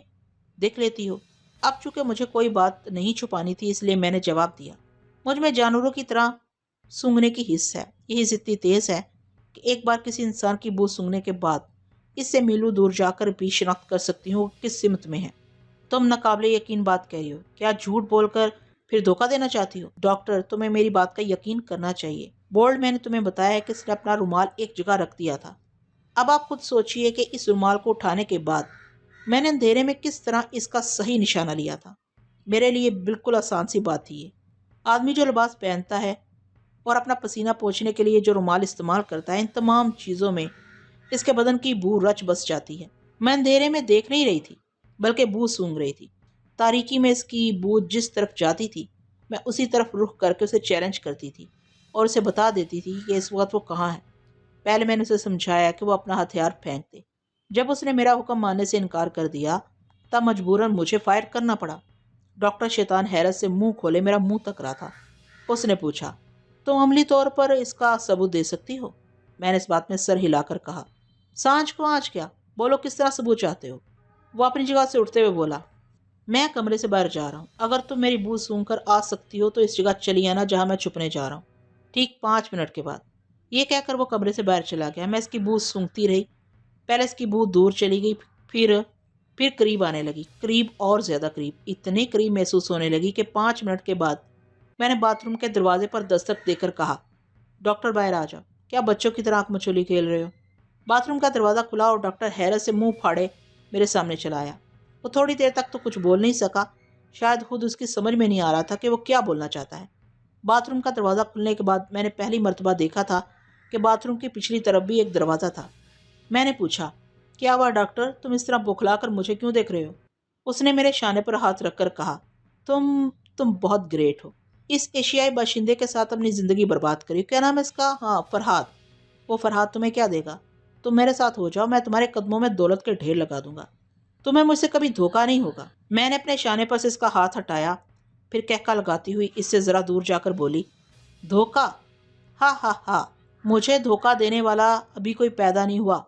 Speaker 1: دیکھ لیتی ہو؟ اب چونکہ مجھے کوئی بات نہیں چھپانی تھی اس لیے میں نے جواب دیا، مجھ میں جانوروں کی طرح سونگھنے کی حس ہے۔ یہ حس اتنی تیز ہے کہ ایک بار کسی انسان کی بو سونگھنے کے بعد اس سے میلوں دور جا کر بھی شناخت کر سکتی ہوں کہ کس سمت میں ہے۔ تم ناقابل یقین بات کہہ رہی ہو، کیا جھوٹ بول کر پھر دھوکہ دینا چاہتی ہو؟ ڈاکٹر، تمہیں میری بات کا یقین کرنا چاہیے۔ بولڈ میں نے تمہیں بتایا ہے کہ اس نے اپنا رومال ایک جگہ رکھ دیا تھا۔ اب آپ خود سوچئے کہ اس رومال کو اٹھانے کے بعد میں نے اندھیرے میں کس طرح اس کا صحیح نشانہ لیا تھا۔ میرے لیے بالکل آسان سی بات تھی یہ۔ آدمی جو لباس پہنتا ہے اور اپنا پسینہ پوچھنے کے لیے جو رومال استعمال کرتا ہے، ان تمام چیزوں میں اس کے بدن کی بو رچ بس جاتی ہے۔ میں اندھیرے میں دیکھ نہیں رہی تھی بلکہ بو سونگھ رہی تھی۔ تاریکی میں اس کی بو جس طرف جاتی تھی میں اسی طرف رخ کر کے اسے چیلنج کرتی تھی اور اسے بتا دیتی تھی کہ اس وقت وہ کہاں ہے۔ پہلے میں نے اسے سمجھایا کہ وہ اپنا ہتھیار پھینک دے۔ جب اس نے میرا حکم ماننے سے انکار کر دیا تب مجبوراً مجھے فائر کرنا پڑا۔ ڈاکٹر شیطان حیرت سے منہ کھولے میرا منہ تک رہا تھا۔ اس نے پوچھا، تم عملی طور پر اس کا ثبوت دے سکتی ہو؟ میں نے اس بات میں سر ہلا کر کہا، سانچ کو آنچ کیا، بولو کس طرح ثبوت چاہتے ہو؟ وہ اپنی جگہ سے اٹھتے ہوئے بولا، میں کمرے سے باہر جا رہا ہوں، اگر تم میری بو سونگ کر آ سکتی ہو تو اس جگہ چلی آنا جہاں میں چھپنے جا رہا ہوں، ٹھیک 5 منٹ کے بعد۔ یہ کہہ کر وہ کمرے سے باہر چلا گیا۔ میں اس کی بو سونگتی رہی۔ پہلے اس کی بو دور چلی گئی، پھر قریب آنے لگی، قریب اور زیادہ قریب، اتنے قریب محسوس ہونے لگی کہ 5 منٹ کے بعد میں نے باتھ روم کے دروازے پر دستک دے کر کہا، ڈاکٹر باہر آ جاؤ، کیا بچوں کی طرح آنکھ مچولی کھیل رہے ہو؟ باتھ روم کا دروازہ کھلا اور ڈاکٹر حیرت سے منہ پھاڑے میرے سامنے چلا آیا۔ وہ تھوڑی دیر تک تو کچھ بول نہیں سکا، شاید خود اس کی سمجھ میں نہیں آ رہا تھا کہ وہ کیا بولنا چاہتا ہے۔ باتھ روم کا دروازہ کھلنے کے بعد میں نے پہلی مرتبہ دیکھا تھا کہ باتھ روم کی پچھلی طرف بھی ایک دروازہ تھا۔ میں نے پوچھا، کیا ہوا ڈاکٹر، تم اس طرح بوکھلا کر مجھے کیوں دیکھ رہے ہو؟ اس نے میرے شانے پر ہاتھ رکھ کر کہا، تم بہت گریٹ ہو، اس ایشیائی باشندے کے ساتھ اپنی زندگی برباد کری۔ کیا نام ہے اس کا؟ ہاں، فرحاد۔ وہ فرحاد تمہیں کیا دے گا؟ تم میرے ساتھ ہو جاؤ، میں تمہارے قدموں میں دولت کے ڈھیر لگا دوں گا، تمہیں مجھ سے کبھی دھوکہ نہیں ہوگا۔ میں نے اپنے شانے پر سے اس کا ہاتھ ہٹایا، پھر کہکا لگاتی ہوئی اس سے ذرا دور جا کر بولی، دھوکہ؟ ہاں ہاں ہاں، مجھے دھوکہ دینے والا ابھی کوئی پیدا نہیں ہوا۔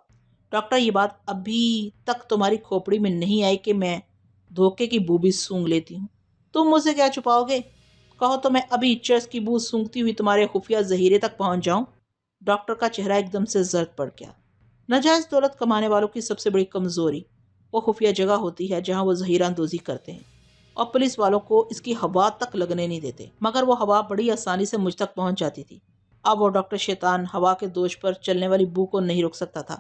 Speaker 1: ڈاکٹر، یہ بات ابھی تک تمہاری کھوپڑی میں نہیں آئی کہ میں دھوکے کی بو بھی سونگ لیتی ہوں؟ تم مجھ سے کیا چھپاؤ گے؟ کہو تو میں ابھی چرس کی بو سونگتی ہوئی تمہارے خفیہ ذخیرے تک پہنچ جاؤں۔ ڈاکٹر کا چہرہ ایک دم سے زرد پڑ گیا۔ ناجائز دولت کمانے والوں کی سب سے بڑی کمزوری وہ خفیہ جگہ ہوتی ہے جہاں وہ ذخیرہ اندوزی کرتے ہیں، اور پولیس والوں کو اس کی ہوا تک لگنے نہیں دیتے، مگر وہ ہوا بڑی آسانی سے مجھ تک پہنچ جاتی تھی۔ اب وہ ڈاکٹر شیطان ہوا کے دوش پر چلنے والی بو کو نہیں روک سکتا تھا۔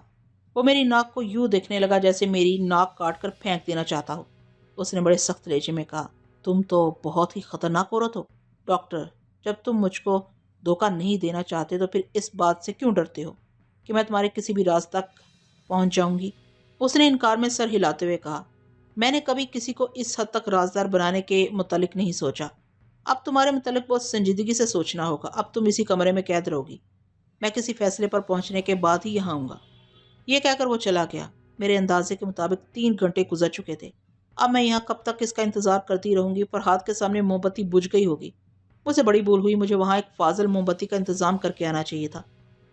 Speaker 1: وہ میری ناک کو یوں دیکھنے لگا جیسے میری ناک کاٹ کر پھینک دینا چاہتا ہو۔ اس نے بڑے سخت لہجے میں کہا، تم تو بہت ہی خطرناک عورت ہو ڈاکٹر، جب تم مجھ کو دھوکہ نہیں دینا چاہتے تو پھر اس بات سے کیوں ڈرتے ہو کہ میں تمہارے کسی بھی راز تک پہنچ جاؤں گی؟ اس نے انکار میں سر ہلاتے ہوئے کہا، میں نے کبھی کسی کو اس حد تک رازدار بنانے کے متعلق نہیں سوچا۔ اب تمہارے متعلق بہت سنجیدگی سے سوچنا ہوگا۔ اب تم اسی کمرے میں قید رہو گی، میں کسی فیصلے پر پہنچنے کے بعد ہی یہاں آؤں گا۔ یہ کہہ کر وہ چلا گیا۔ میرے اندازے کے مطابق 3 گھنٹے گزر چکے تھے۔ اب میں یہاں کب تک اس کا انتظار کرتی رہوں گی؟ فرحاد کے سامنے موم بتی بجھ گئی ہوگی۔ مجھ سے بڑی بھول ہوئی، مجھے وہاں ایک فاضل موم بتی کا انتظام کر کے آنا چاہیے تھا۔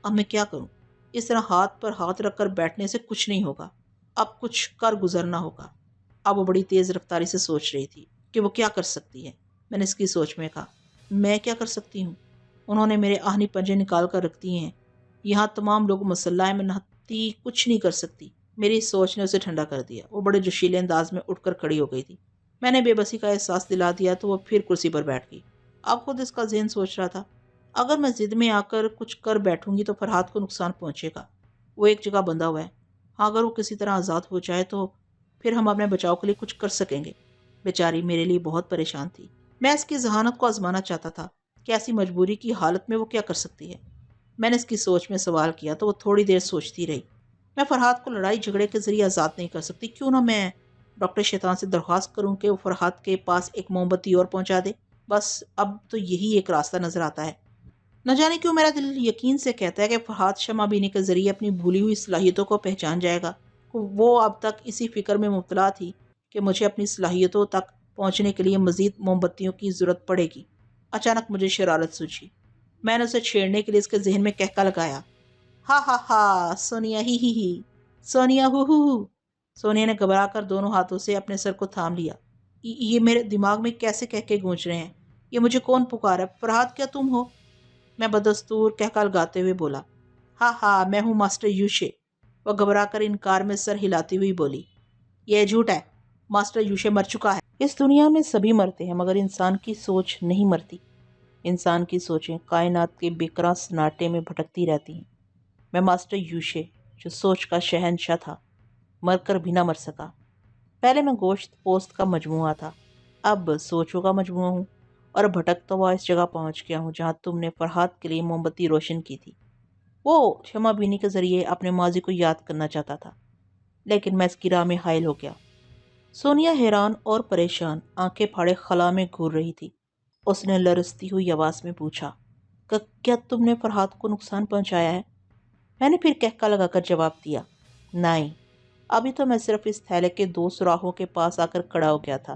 Speaker 1: اب میں کیا کروں؟ اس طرح ہاتھ پر ہاتھ رکھ کر بیٹھنے سے کچھ نہیں ہوگا، اب کچھ کر گزرنا ہوگا۔ اب وہ بڑی تیز رفتاری سے سوچ رہی تھی کہ وہ کیا کر سکتی ہے۔ میں نے اس کی سوچ میں کہا، میں کیا کر سکتی ہوں؟ انہوں نے میرے آہنی پنجے نکال کر رکھ دیے ہیں، یہاں تمام لوگ مسلح ہیں، میں نہتی کچھ نہیں کر سکتی۔ میری سوچ نے اسے ٹھنڈا کر دیا۔ وہ بڑے جوشیلے انداز میں اٹھ کر کھڑی ہو گئی تھی۔ میں نے بے بسی کا احساس دلا دیا تو وہ پھر کرسی پر بیٹھ گئی۔ اب خود اس کا ذہن سوچ رہا تھا، اگر میں ضد میں آ کر کچھ کر بیٹھوں گی تو فرحاد کو نقصان پہنچے گا، وہ ایک جگہ بندھا ہوا ہے۔ ہاں، اگر وہ کسی طرح آزاد ہو جائے تو پھر ہم اپنے بچاؤ کے لیے کچھ کر سکیں گے۔ بیچاری میرے لیے بہت پریشان تھی۔ میں اس کی ذہانت کو آزمانا چاہتا تھا کہ ایسی مجبوری کی حالت میں وہ کیا کر سکتی ہے۔ میں نے اس کی سوچ میں سوال کیا تو وہ تھوڑی دیر سوچتی رہی۔ میں فرحاد کو لڑائی جھگڑے کے ذریعے آزاد نہیں کر سکتی، کیوں نہ میں ڈاکٹر شیطان سے درخواست کروں کہ وہ فرحاد کے پاس ایک موم بتی اور پہنچا دے۔ بس اب تو یہی ایک راستہ نظر آتا ہے۔ نہ جانے کیوں میرا دل یقین سے کہتا ہے کہ فرحاد شمع بینی کے ذریعے اپنی بھولی ہوئی صلاحیتوں کو پہچان جائے گا۔ وہ اب تک اسی فکر میں مبتلا تھی کہ مجھے اپنی صلاحیتوں تک پہنچنے کے لیے مزید موم بتیوں کی ضرورت پڑے گی۔ اچانک مجھے شرارت سوچی۔ میں نے اسے چھیڑنے کے لیے اس کے ذہن میں کہکا لگایا، ہا ہا ہا، سونیا ہی، سونیا ہو۔ سونیا نے گھبرا کر دونوں ہاتھوں سے اپنے سر کو تھام لیا۔ یہ میرے دماغ میں کیسے کہکے گونج رہے ہیں؟ یہ مجھے کون پکارا ہے؟ فرحاد کیا تم ہو؟ میں بدستور کہکا لگاتے ہوئے بولا، ہاں ہاں، میں ہوں ماسٹر یوشے۔ وہ گھبرا کر انکار میں سر ہلاتی ہوئی بولی، یہ جھوٹ ہے، ماسٹر یوشے مر چکا ہے۔ اس دنیا میں سبھی مرتے ہیں مگر انسان کی سوچ نہیں مرتی۔ انسان کی سوچیں کائنات کے بے قرار سناٹے میں بھٹکتی رہتی ہیں۔ میں ماسٹر یوشے، جو سوچ کا شہنشاہ تھا، مر کر بھی نہ مر سکا۔ پہلے میں گوشت پوست کا مجموعہ تھا، اب سوچوں کا مجموعہ ہوں، اور بھٹکتا ہوا اس جگہ پہنچ گیا ہوں جہاں تم نے فرحاد کے لیے موم بتی روشن کی تھی۔ وہ شمع بینی کے ذریعے اپنے ماضی کو یاد کرنا چاہتا تھا، لیکن میں اس کی راہ میں حائل ہو گیا۔ سونیا حیران اور پریشان آنکھیں پھاڑے خلا میں گھور رہی تھی۔ اس نے لرزتی ہوئی آواز میں پوچھا، کیا تم نے فرحاد کو نقصان پہنچایا ہے؟ میں نے پھر کہکا لگا کر جواب دیا، نہیں، ابھی تو میں صرف اس تھیلے کے 2 سوراخوں کے پاس آ کر کھڑا ہو گیا تھا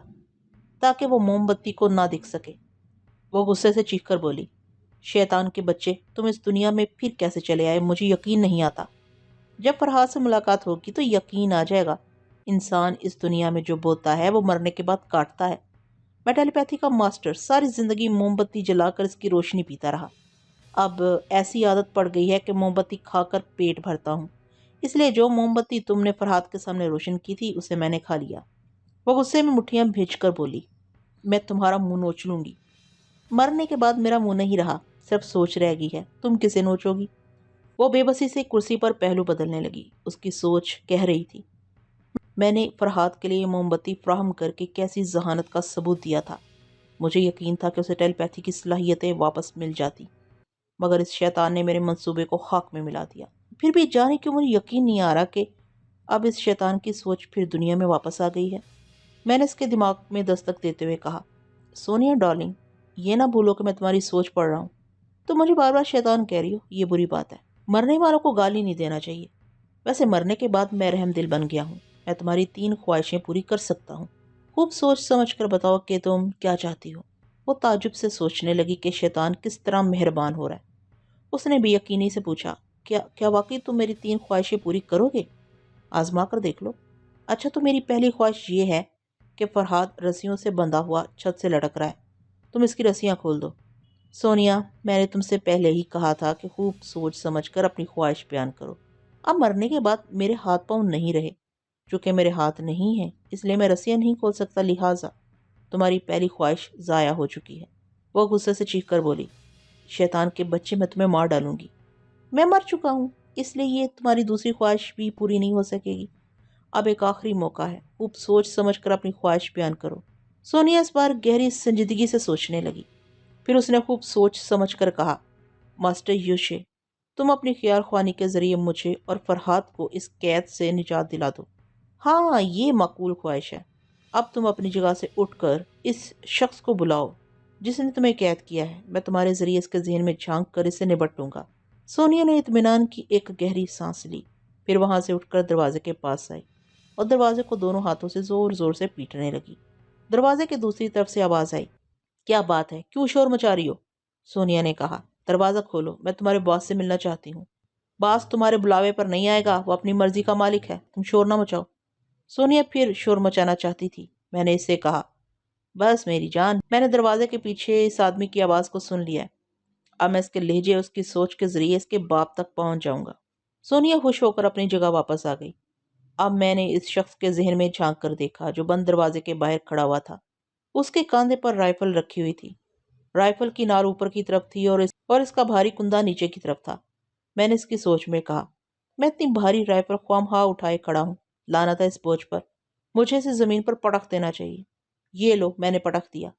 Speaker 1: تاکہ وہ موم بتی کو نہ دکھ سکے۔ وہ غصے سے چیخ کر بولی، شیطان کے بچے، تم اس دنیا میں پھر کیسے چلے آئے؟ مجھے یقین نہیں آتا۔ جب فرحاد سے ملاقات ہوگی تو یقین آ جائے گا انسان اس دنیا میں جو بوتا ہے وہ مرنے کے بعد کاٹتا ہے۔ میں ٹیلی پیتھی کا ماسٹر ساری زندگی موم بتی جلا کر اس کی روشنی پیتا رہا۔ اب ایسی عادت پڑ گئی ہے کہ موم بتی کھا کر پیٹ بھرتا ہوں، اس لیے جو موم بتی تم نے فرحات کے سامنے روشن کی تھی اسے میں نے کھا لیا۔ وہ غصے میں مٹھیاں بھیج کر بولی، میں تمہارا منہ نوچ لوں گی۔ مرنے کے بعد میرا منہ نہیں رہا، صرف سوچ رہ گئی ہے، تم کسے نوچو گی؟ وہ بے بسی سے کرسی پر پہلو بدلنے لگی۔ اس کی سوچ کہہ رہی تھی، میں نے فرحات کے لیے موم بتی فراہم کر کے کیسی ذہانت کا ثبوت دیا تھا۔ مجھے یقین تھا کہ اسے ٹیلی پیتھی کی صلاحیتیں واپس مل جاتی، مگر اس شیطان نے میرے منصوبے کو خاک میں ملا دیا۔ پھر بھی جانے کیوں مجھے یقین نہیں آ رہا کہ اب اس شیطان کی سوچ پھر دنیا میں واپس آ گئی ہے۔ میں نے اس کے دماغ میں دستک دیتے ہوئے کہا، سونیا ڈارلنگ، یہ نہ بھولو کہ میں تمہاری سوچ پڑھ رہا ہوں۔ تم مجھے بار بار شیطان کہہ رہی ہو، یہ بری بات ہے۔ مرنے والوں کو گالی نہیں دینا چاہیے۔ ویسے مرنے کے بعد میں رحم دل بن گیا ہوں، میں تمہاری 3 خواہشیں پوری کر سکتا ہوں۔ خوب سوچ سمجھ کر بتاؤ کہ تم کیا چاہتی ہو۔ وہ تعجب سے سوچنے لگی کہ شیطان کس طرح مہربان ہو رہا ہے۔ اس نے بے یقینی سے پوچھا، کیا واقعی تم میری 3 خواہشیں پوری کرو گے؟ آزما کر دیکھ لو۔ اچھا تو میری پہلی خواہش یہ ہے کہ فرحات رسیوں سے بندھا ہوا چھت سے لٹک رہا ہے، تم اس کی رسیاں کھول دو۔ سونیا، میں نے تم سے پہلے ہی کہا تھا کہ خوب سوچ سمجھ کر اپنی خواہش بیان کرو۔ اب مرنے کے بعد میرے ہاتھ پاؤں نہیں رہے، چونکہ میرے ہاتھ نہیں ہیں اس لیے میں رسیاں نہیں کھول سکتا، لہٰذا تمہاری پہلی خواہش ضائع ہو چکی ہے۔ وہ غصے سے چیخ کر بولی، شیطان کے بچے، میں تمہیں مار ڈالوں گی۔ میں مر چکا ہوں، اس لیے یہ تمہاری دوسری خواہش بھی پوری نہیں ہو سکے گی۔ اب ایک آخری موقع ہے، خوب سوچ سمجھ کر اپنی خواہش بیان کرو۔ سونیا اس بار گہری سنجیدگی سے سوچنے لگی، پھر اس نے خوب سوچ سمجھ کر کہا، ماسٹر یوشے، تم اپنی خیال خوانی کے ذریعے مجھے اور فرحات کو اس قید سے نجات دلا دو۔ ہاں، یہ معقول خواہش ہے۔ اب تم اپنی جگہ سے اٹھ کر اس شخص کو بلاؤ جس نے تمہیں قید کیا ہے، میں تمہارے ذریعے اس کے ذہن میں جھانک کر اسے نبٹ لوں گا۔ سونیا نے اطمینان کی ایک گہری سانس لی، پھر وہاں سے اٹھ کر دروازے کے پاس آئی اور دروازے کو دونوں ہاتھوں سے زور زور سے پیٹنے لگی۔ دروازے کے دوسری طرف سے آواز آئی، کیا بات ہے، کیوں شور مچا رہی ہو؟ سونیا نے کہا، دروازہ کھولو، میں تمہارے باس سے ملنا چاہتی ہوں۔ باس تمہارے بلاوے پر نہیں آئے گا، وہ اپنی مرضی کا مالک ہے، تم شور نہ مچاؤ۔ سونیا پھر شور مچانا چاہتی تھی۔ میں نے اس سے کہا، بس میری جان، میں نے دروازے کے پیچھے اس آدمی کی آواز کو سن لیا ہے، اب میں اس کے لہجے، اس کی سوچ کے ذریعے اس کے باپ تک پہنچ جاؤں گا۔ سونیا خوش ہو کر اپنی جگہ واپس آ گئی۔ اب میں نے اس شخص کے ذہن میں جھانک کر دیکھا جو بند دروازے کے باہر کھڑا ہوا تھا۔ اس کے کاندھے پر رائفل رکھی ہوئی تھی، رائفل کی نال اوپر کی طرف تھی اور اس کا بھاری کندہ نیچے کی طرف تھا۔ میں نے اس کی سوچ میں کہا، میں اتنی بھاری رائفل خواہ اٹھائے کھڑا ہوں، لعنت ہے اس بوجھ پر، مجھے اسے زمین پر پٹخ دینا چاہیے۔ یہ لو، میں نے پٹخ دیا۔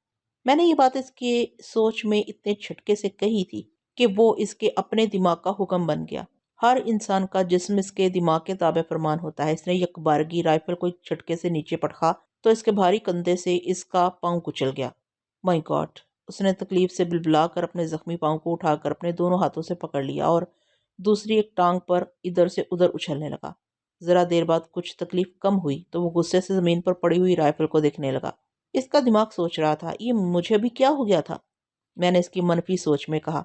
Speaker 1: میں نے یہ بات اس کے سوچ میں اتنے جھٹکے سے کہی تھی کہ وہ اس کے اپنے دماغ کا حکم بن گیا۔ ہر انسان کا جسم اس کے دماغ کے تابع فرمان ہوتا ہے۔ اس نے یکبارگی رائفل کو ایک جھٹکے سے نیچے پٹخا تو اس کے بھاری کندھے سے اس کا پاؤں کچل گیا۔ مائی گاڈ! اس نے تکلیف سے بلبلا کر اپنے زخمی پاؤں کو اٹھا کر اپنے دونوں ہاتھوں سے پکڑ لیا اور دوسری ایک ٹانگ پر ادھر سے ادھر اچھلنے لگا۔ ذرا دیر بعد کچھ تکلیف کم ہوئی تو وہ غصے سے زمین پر پڑی ہوئی رائفل کو دیکھنے لگا۔ اس کا دماغ سوچ رہا تھا، یہ مجھے بھی کیا ہو گیا تھا؟ میں نے اس کی منفی سوچ میں کہا،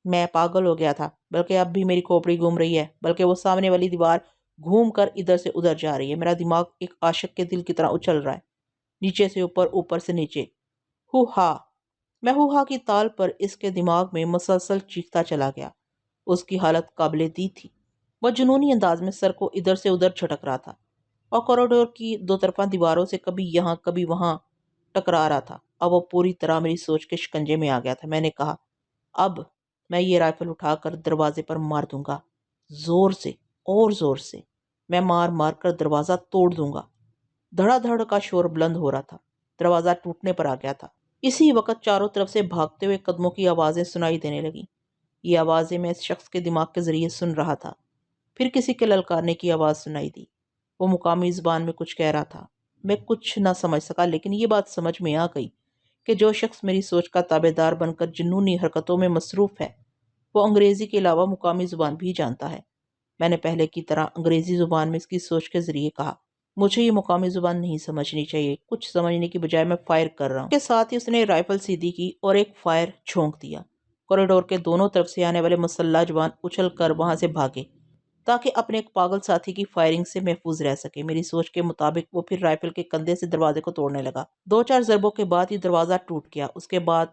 Speaker 1: میں پاگل ہو گیا تھا، بلکہ اب بھی میری کھوپڑی گھوم رہی ہے، بلکہ وہ سامنے والی دیوار گھوم کر ادھر سے ادھر جا رہی ہے۔ میرا دماغ ایک عاشق کے دل کی طرح اچھل رہا ہے، نیچے سے اوپر، اوپر سے نیچے۔ ہو ہا! میں ہو ہا کی تال پر اس کے دماغ میں مسلسل چیختا چلا گیا۔ اس کی حالت قابل دید تھی۔ وہ جنونی انداز میں سر کو ادھر سے ادھر جھٹک رہا تھا اور کوریڈور کی 2 طرفہ دیواروں سے کبھی یہاں کبھی وہاں ٹکرا رہا تھا۔ اب وہ پوری طرح میری سوچ کے شکنجے میں آ گیا تھا۔ میں نے کہا، اب میں یہ رائفل اٹھا کر دروازے پر مار دوں گا، زور سے اور زور سے۔ میں مار مار کر دروازہ توڑ دوں گا۔ دھڑا دھڑ کا شور بلند ہو رہا تھا، دروازہ ٹوٹنے پر آ گیا تھا۔ اسی وقت چاروں طرف سے بھاگتے ہوئے قدموں کی آوازیں سنائی دینے لگیں۔ یہ آوازیں میں اس شخص کے دماغ کے ذریعے سن رہا تھا۔ پھر کسی کے للکارنے کی آواز سنائی دی۔ وہ مقامی زبان میں کچھ کہہ رہا تھا۔ میں کچھ نہ سمجھ سکا، لیکن یہ بات سمجھ میں آ گئی کہ جو شخص میری سوچ کا تابع دار بن کر جنونی حرکتوں میں مصروف ہے، وہ انگریزی کے علاوہ مقامی زبان بھی جانتا ہے۔ میں نے پہلے کی طرح انگریزی زبان میں اس کی سوچ کے ذریعے کہا، مجھے یہ مقامی زبان نہیں سمجھنی چاہیے، کچھ سمجھنے کی بجائے میں فائر کر رہا ہوں۔ کے ساتھ ہی اس نے رائفل سیدھی کی اور ایک فائر چھونک دیا۔ کوریڈور کے دونوں طرف سے آنے والے مسلح جوان اچھل کر وہاں سے بھاگے۔ تاکہ اپنے ایک پاگل ساتھی کی فائرنگ سے محفوظ رہ سکے۔ میری سوچ کے مطابق وہ پھر رائفل کے کندھے سے دروازے کو توڑنے لگا۔ 2-4 ضربوں کے بعد یہ دروازہ ٹوٹ گیا۔ اس کے بعد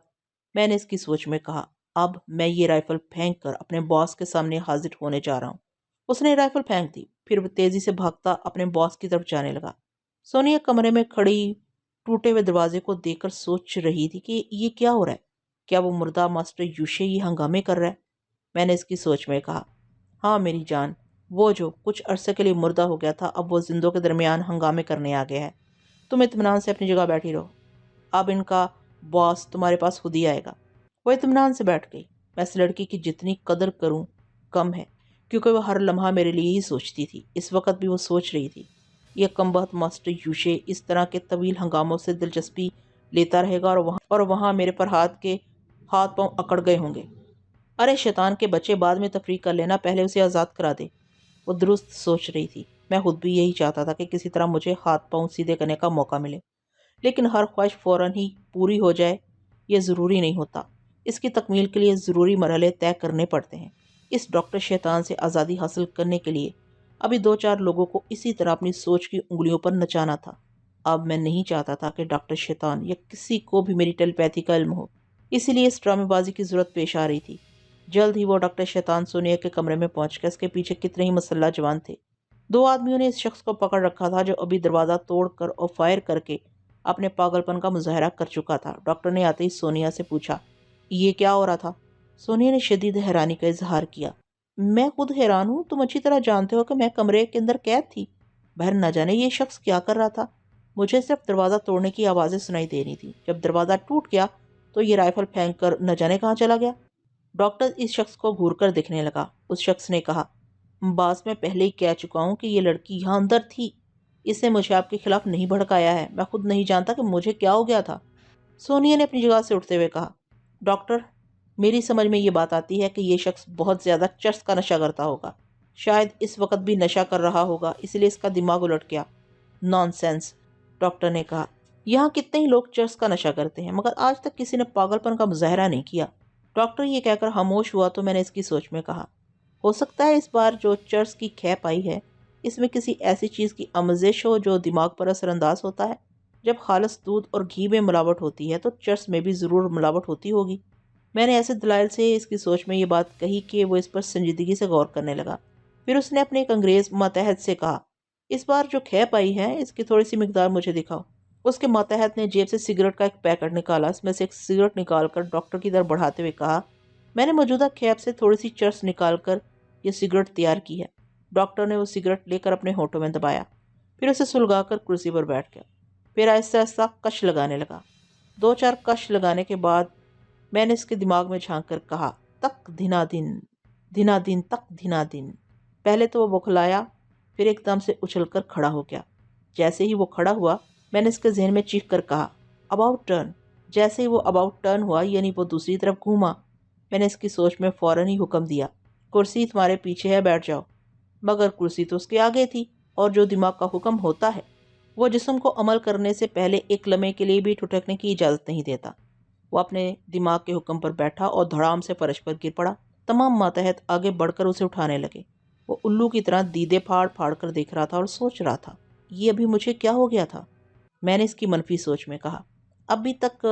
Speaker 1: میں نے اس کی سوچ میں کہا، اب میں یہ رائفل پھینک کر اپنے باس کے سامنے حاضر ہونے جا رہا ہوں۔ اس نے رائفل پھینک دی، پھر وہ تیزی سے بھاگتا اپنے باس کی طرف جانے لگا۔ سونیا کمرے میں کھڑی ٹوٹے ہوئے دروازے کو دیکھ کر سوچ رہی تھی کہ یہ کیا ہو رہا ہے؟ کیا وہ مردہ ماسٹر یوشے یہ ہنگامے کر رہا ہے؟ میں نے اس کی سوچ میں کہا، ہاں میری جان، وہ جو کچھ عرصے کے لیے مردہ ہو گیا تھا اب وہ زندوں کے درمیان ہنگامے کرنے آ گیا ہے۔ تم اطمینان سے اپنی جگہ بیٹھی رہو، اب ان کا باس تمہارے پاس خود ہی آئے گا۔ وہ اطمینان سے بیٹھ گئی۔ میں اس لڑکی کی جتنی قدر کروں کم ہے، کیونکہ وہ ہر لمحہ میرے لیے ہی سوچتی تھی۔ اس وقت بھی وہ سوچ رہی تھی، یہ کم بخت ماسٹر یوشے اس طرح کے طویل ہنگاموں سے دلچسپی لیتا رہے گا اور وہاں میرے پر ہاتھ پاؤں اکڑ گئے ہوں گے۔ ارے شیطان کے بچے، بعد میں تفریح کر لینا، پہلے اسے آزاد کرا دے۔ وہ درست سوچ رہی تھی۔ میں خود بھی یہی چاہتا تھا کہ کسی طرح مجھے ہاتھ پاؤں سیدھے کرنے کا موقع ملے، لیکن ہر خواہش فوراً ہی پوری ہو جائے یہ ضروری نہیں ہوتا۔ اس کی تکمیل کے لیے ضروری مرحلے طے کرنے پڑتے ہیں۔ اس ڈاکٹر شیطان سے آزادی حاصل کرنے کے لیے ابھی 2-4 لوگوں کو اسی طرح اپنی سوچ کی انگلیوں پر نچانا تھا۔ اب میں نہیں چاہتا تھا کہ ڈاکٹر شیطان یا کسی کو بھی میری ٹیلی پیتھی کا علم ہو، اسی لیے اس ڈرامے بازی کی ضرورت پیش آ رہی تھی۔ جلد ہی وہ ڈاکٹر شیطان سونیا کے کمرے میں پہنچ گیا۔ اس کے پیچھے کتنے ہی مسلح جوان تھے۔ 2 آدمیوں نے اس شخص کو پکڑ رکھا تھا جو ابھی دروازہ توڑ کر اور فائر کر کے اپنے پاگل پن کا مظاہرہ کر چکا تھا۔ ڈاکٹر نے آتے ہی سونیا سے پوچھا، یہ کیا ہو رہا تھا؟ سونیا نے شدید حیرانی کا اظہار کیا۔ میں خود حیران ہوں، تم اچھی طرح جانتے ہو کہ میں کمرے کے اندر قید تھی۔ بہر نہ جانے یہ شخص کیا کر رہا تھا۔ مجھے صرف دروازہ توڑنے کی آوازیں سنائی دے رہی تھی۔ جب دروازہ ٹوٹ گیا تو یہ رائفل پھینک کر نہ جانے کہاں چلا گیا۔ ڈاکٹر اس شخص کو گھور کر دیکھنے لگا۔ اس شخص نے کہا، باس میں پہلے ہی کہہ چکا ہوں کہ یہ لڑکی یہاں اندر تھی۔ اس نے مجھے آپ کے خلاف نہیں بھڑکایا ہے۔ میں خود نہیں جانتا کہ مجھے کیا ہو گیا تھا۔ سونیا نے اپنی جگہ سے اٹھتے ہوئے کہا، ڈاکٹر، میری سمجھ میں یہ بات آتی ہے کہ یہ شخص بہت زیادہ چرس کا نشہ کرتا ہوگا۔ شاید اس وقت بھی نشہ کر رہا ہوگا، اس لیے اس کا دماغ الٹ گیا۔ نان سینس، ڈاکٹر نے کہا، یہاں کتنے ہی لوگ چرس کا نشہ کرتے ہیں مگر آج تک کسی نے پاگل پن کا مظاہرہ نہیں کیا۔ ڈاکٹر یہ کہہ کر خاموش ہوا تو میں نے اس کی سوچ میں کہا، ہو سکتا ہے اس بار جو چرس کی کھیپ آئی ہے اس میں کسی ایسی چیز کی آمیزش ہو جو دماغ پر اثر انداز ہوتا ہے۔ جب خالص دودھ اور گھی میں ملاوٹ ہوتی ہے تو چرس میں بھی ضرور ملاوٹ ہوتی ہوگی۔ میں نے ایسے دلائل سے اس کی سوچ میں یہ بات کہی کہ وہ اس پر سنجیدگی سے غور کرنے لگا۔ پھر اس نے اپنے ایک انگریز ماتحت سے کہا، اس بار جو کھیپ آئی ہے اس کی تھوڑی سی مقدار مجھے دکھاؤ۔ اس کے ماتحت نے جیب سے سگریٹ کا ایک پیکٹ نکالا۔ اس میں سے ایک سگریٹ نکال کر ڈاکٹر کی طرف بڑھاتے ہوئے کہا، میں نے موجودہ کھیپ سے تھوڑی سی چرس نکال کر یہ سگریٹ تیار کی ہے۔ ڈاکٹر نے وہ سگریٹ لے کر اپنے ہونٹوں میں دبایا، پھر اسے سلگا کر کرسی پر بیٹھ گیا۔ پھر آہستہ آہستہ کش لگانے لگا۔ 2-4 کش لگانے کے بعد میں نے اس کے دماغ میں جھانک کر کہا، تک دھنا دن، دھنا دن تک دھنا دن۔ پہلے تو وہ بوکھلایا، پھر ایک دم سے اچھل کر کھڑا ہو گیا۔ جیسے ہی وہ کھڑا ہوا میں نے اس کے ذہن میں چیخ کر کہا، اباؤٹ ٹرن۔ جیسے ہی وہ اباؤٹ ٹرن ہوا یعنی وہ دوسری طرف گھوما، میں نے اس کی سوچ میں فوراً ہی حکم دیا، کرسی تمہارے پیچھے ہے، بیٹھ جاؤ۔ مگر کرسی تو اس کے آگے تھی، اور جو دماغ کا حکم ہوتا ہے وہ جسم کو عمل کرنے سے پہلے ایک لمحے کے لیے بھی ٹھٹکنے کی اجازت نہیں دیتا۔ وہ اپنے دماغ کے حکم پر بیٹھا اور دھڑام سے فرش پر گر پڑا۔ تمام ماتحت آگے بڑھ کر اسے اٹھانے لگے۔ وہ الو کی طرح دیدے پھاڑ پھاڑ کر دیکھ رہا تھا اور سوچ رہا تھا، یہ ابھی مجھے کیا ہو گیا تھا؟ میں نے اس کی منفی سوچ میں کہا، ابھی تک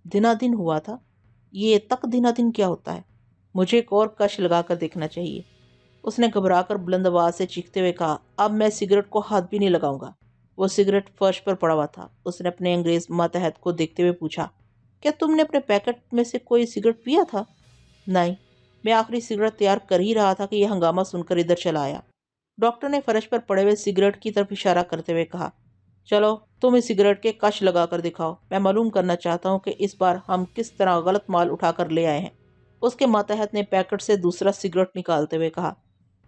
Speaker 1: دنا دن ہوا تھا، یہ تک دنا دن کیا ہوتا ہے؟ مجھے ایک اور کش لگا کر دیکھنا چاہیے۔ اس نے گھبرا کر بلند آواز سے چیختے ہوئے کہا، اب میں سگریٹ کو ہاتھ بھی نہیں لگاؤں گا۔ وہ سگریٹ فرش پر پڑا ہوا تھا۔ اس نے اپنے انگریز ماتحت کو دیکھتے ہوئے پوچھا، کیا تم نے اپنے پیکٹ میں سے کوئی سگریٹ پیا تھا؟ نہیں، میں آخری سگریٹ تیار کر ہی رہا تھا کہ یہ ہنگامہ سن کر ادھر چلا آیا۔ ڈاکٹر نے فرش پر پڑے ہوئے سگریٹ کی طرف اشارہ کرتے ہوئے کہا، چلو تم اس سگریٹ کے کش لگا کر دکھاؤ، میں معلوم کرنا چاہتا ہوں کہ اس بار ہم کس طرح غلط مال اٹھا کر لے آئے ہیں۔ اس کے ماتحت نے پیکٹ سے دوسرا سگریٹ نکالتے ہوئے کہا،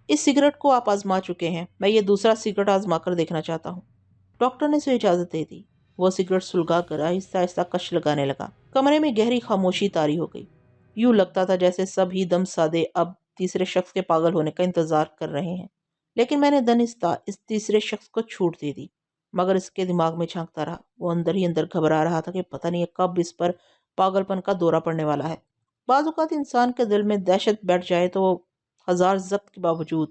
Speaker 1: اس سگریٹ کو آپ آزما چکے ہیں، میں یہ دوسرا سگریٹ آزما کر دیکھنا چاہتا ہوں۔ ڈاکٹر نے اسے اجازت دے دی۔ وہ سگریٹ سلگا کر آہستہ آہستہ کش لگانے لگا۔ کمرے میں گہری خاموشی طاری ہو گئی۔ یوں لگتا تھا جیسے سب ہی دم سادے اب تیسرے شخص کے پاگل ہونے کا انتظار کر رہے ہیں، لیکن میں نے دنستہ اس تیسرے شخص کو چھوٹ دے دی۔ مگر اس کے دماغ میں جھانکتا رہا، وہ اندر ہی اندر گھبرا رہا تھا کہ پتہ نہیں کب اس پر پاگل پن کا دورہ پڑنے والا ہے۔ بعض اوقات انسان کے دل میں دہشت بیٹھ جائے تو وہ ہزار ضبط کے باوجود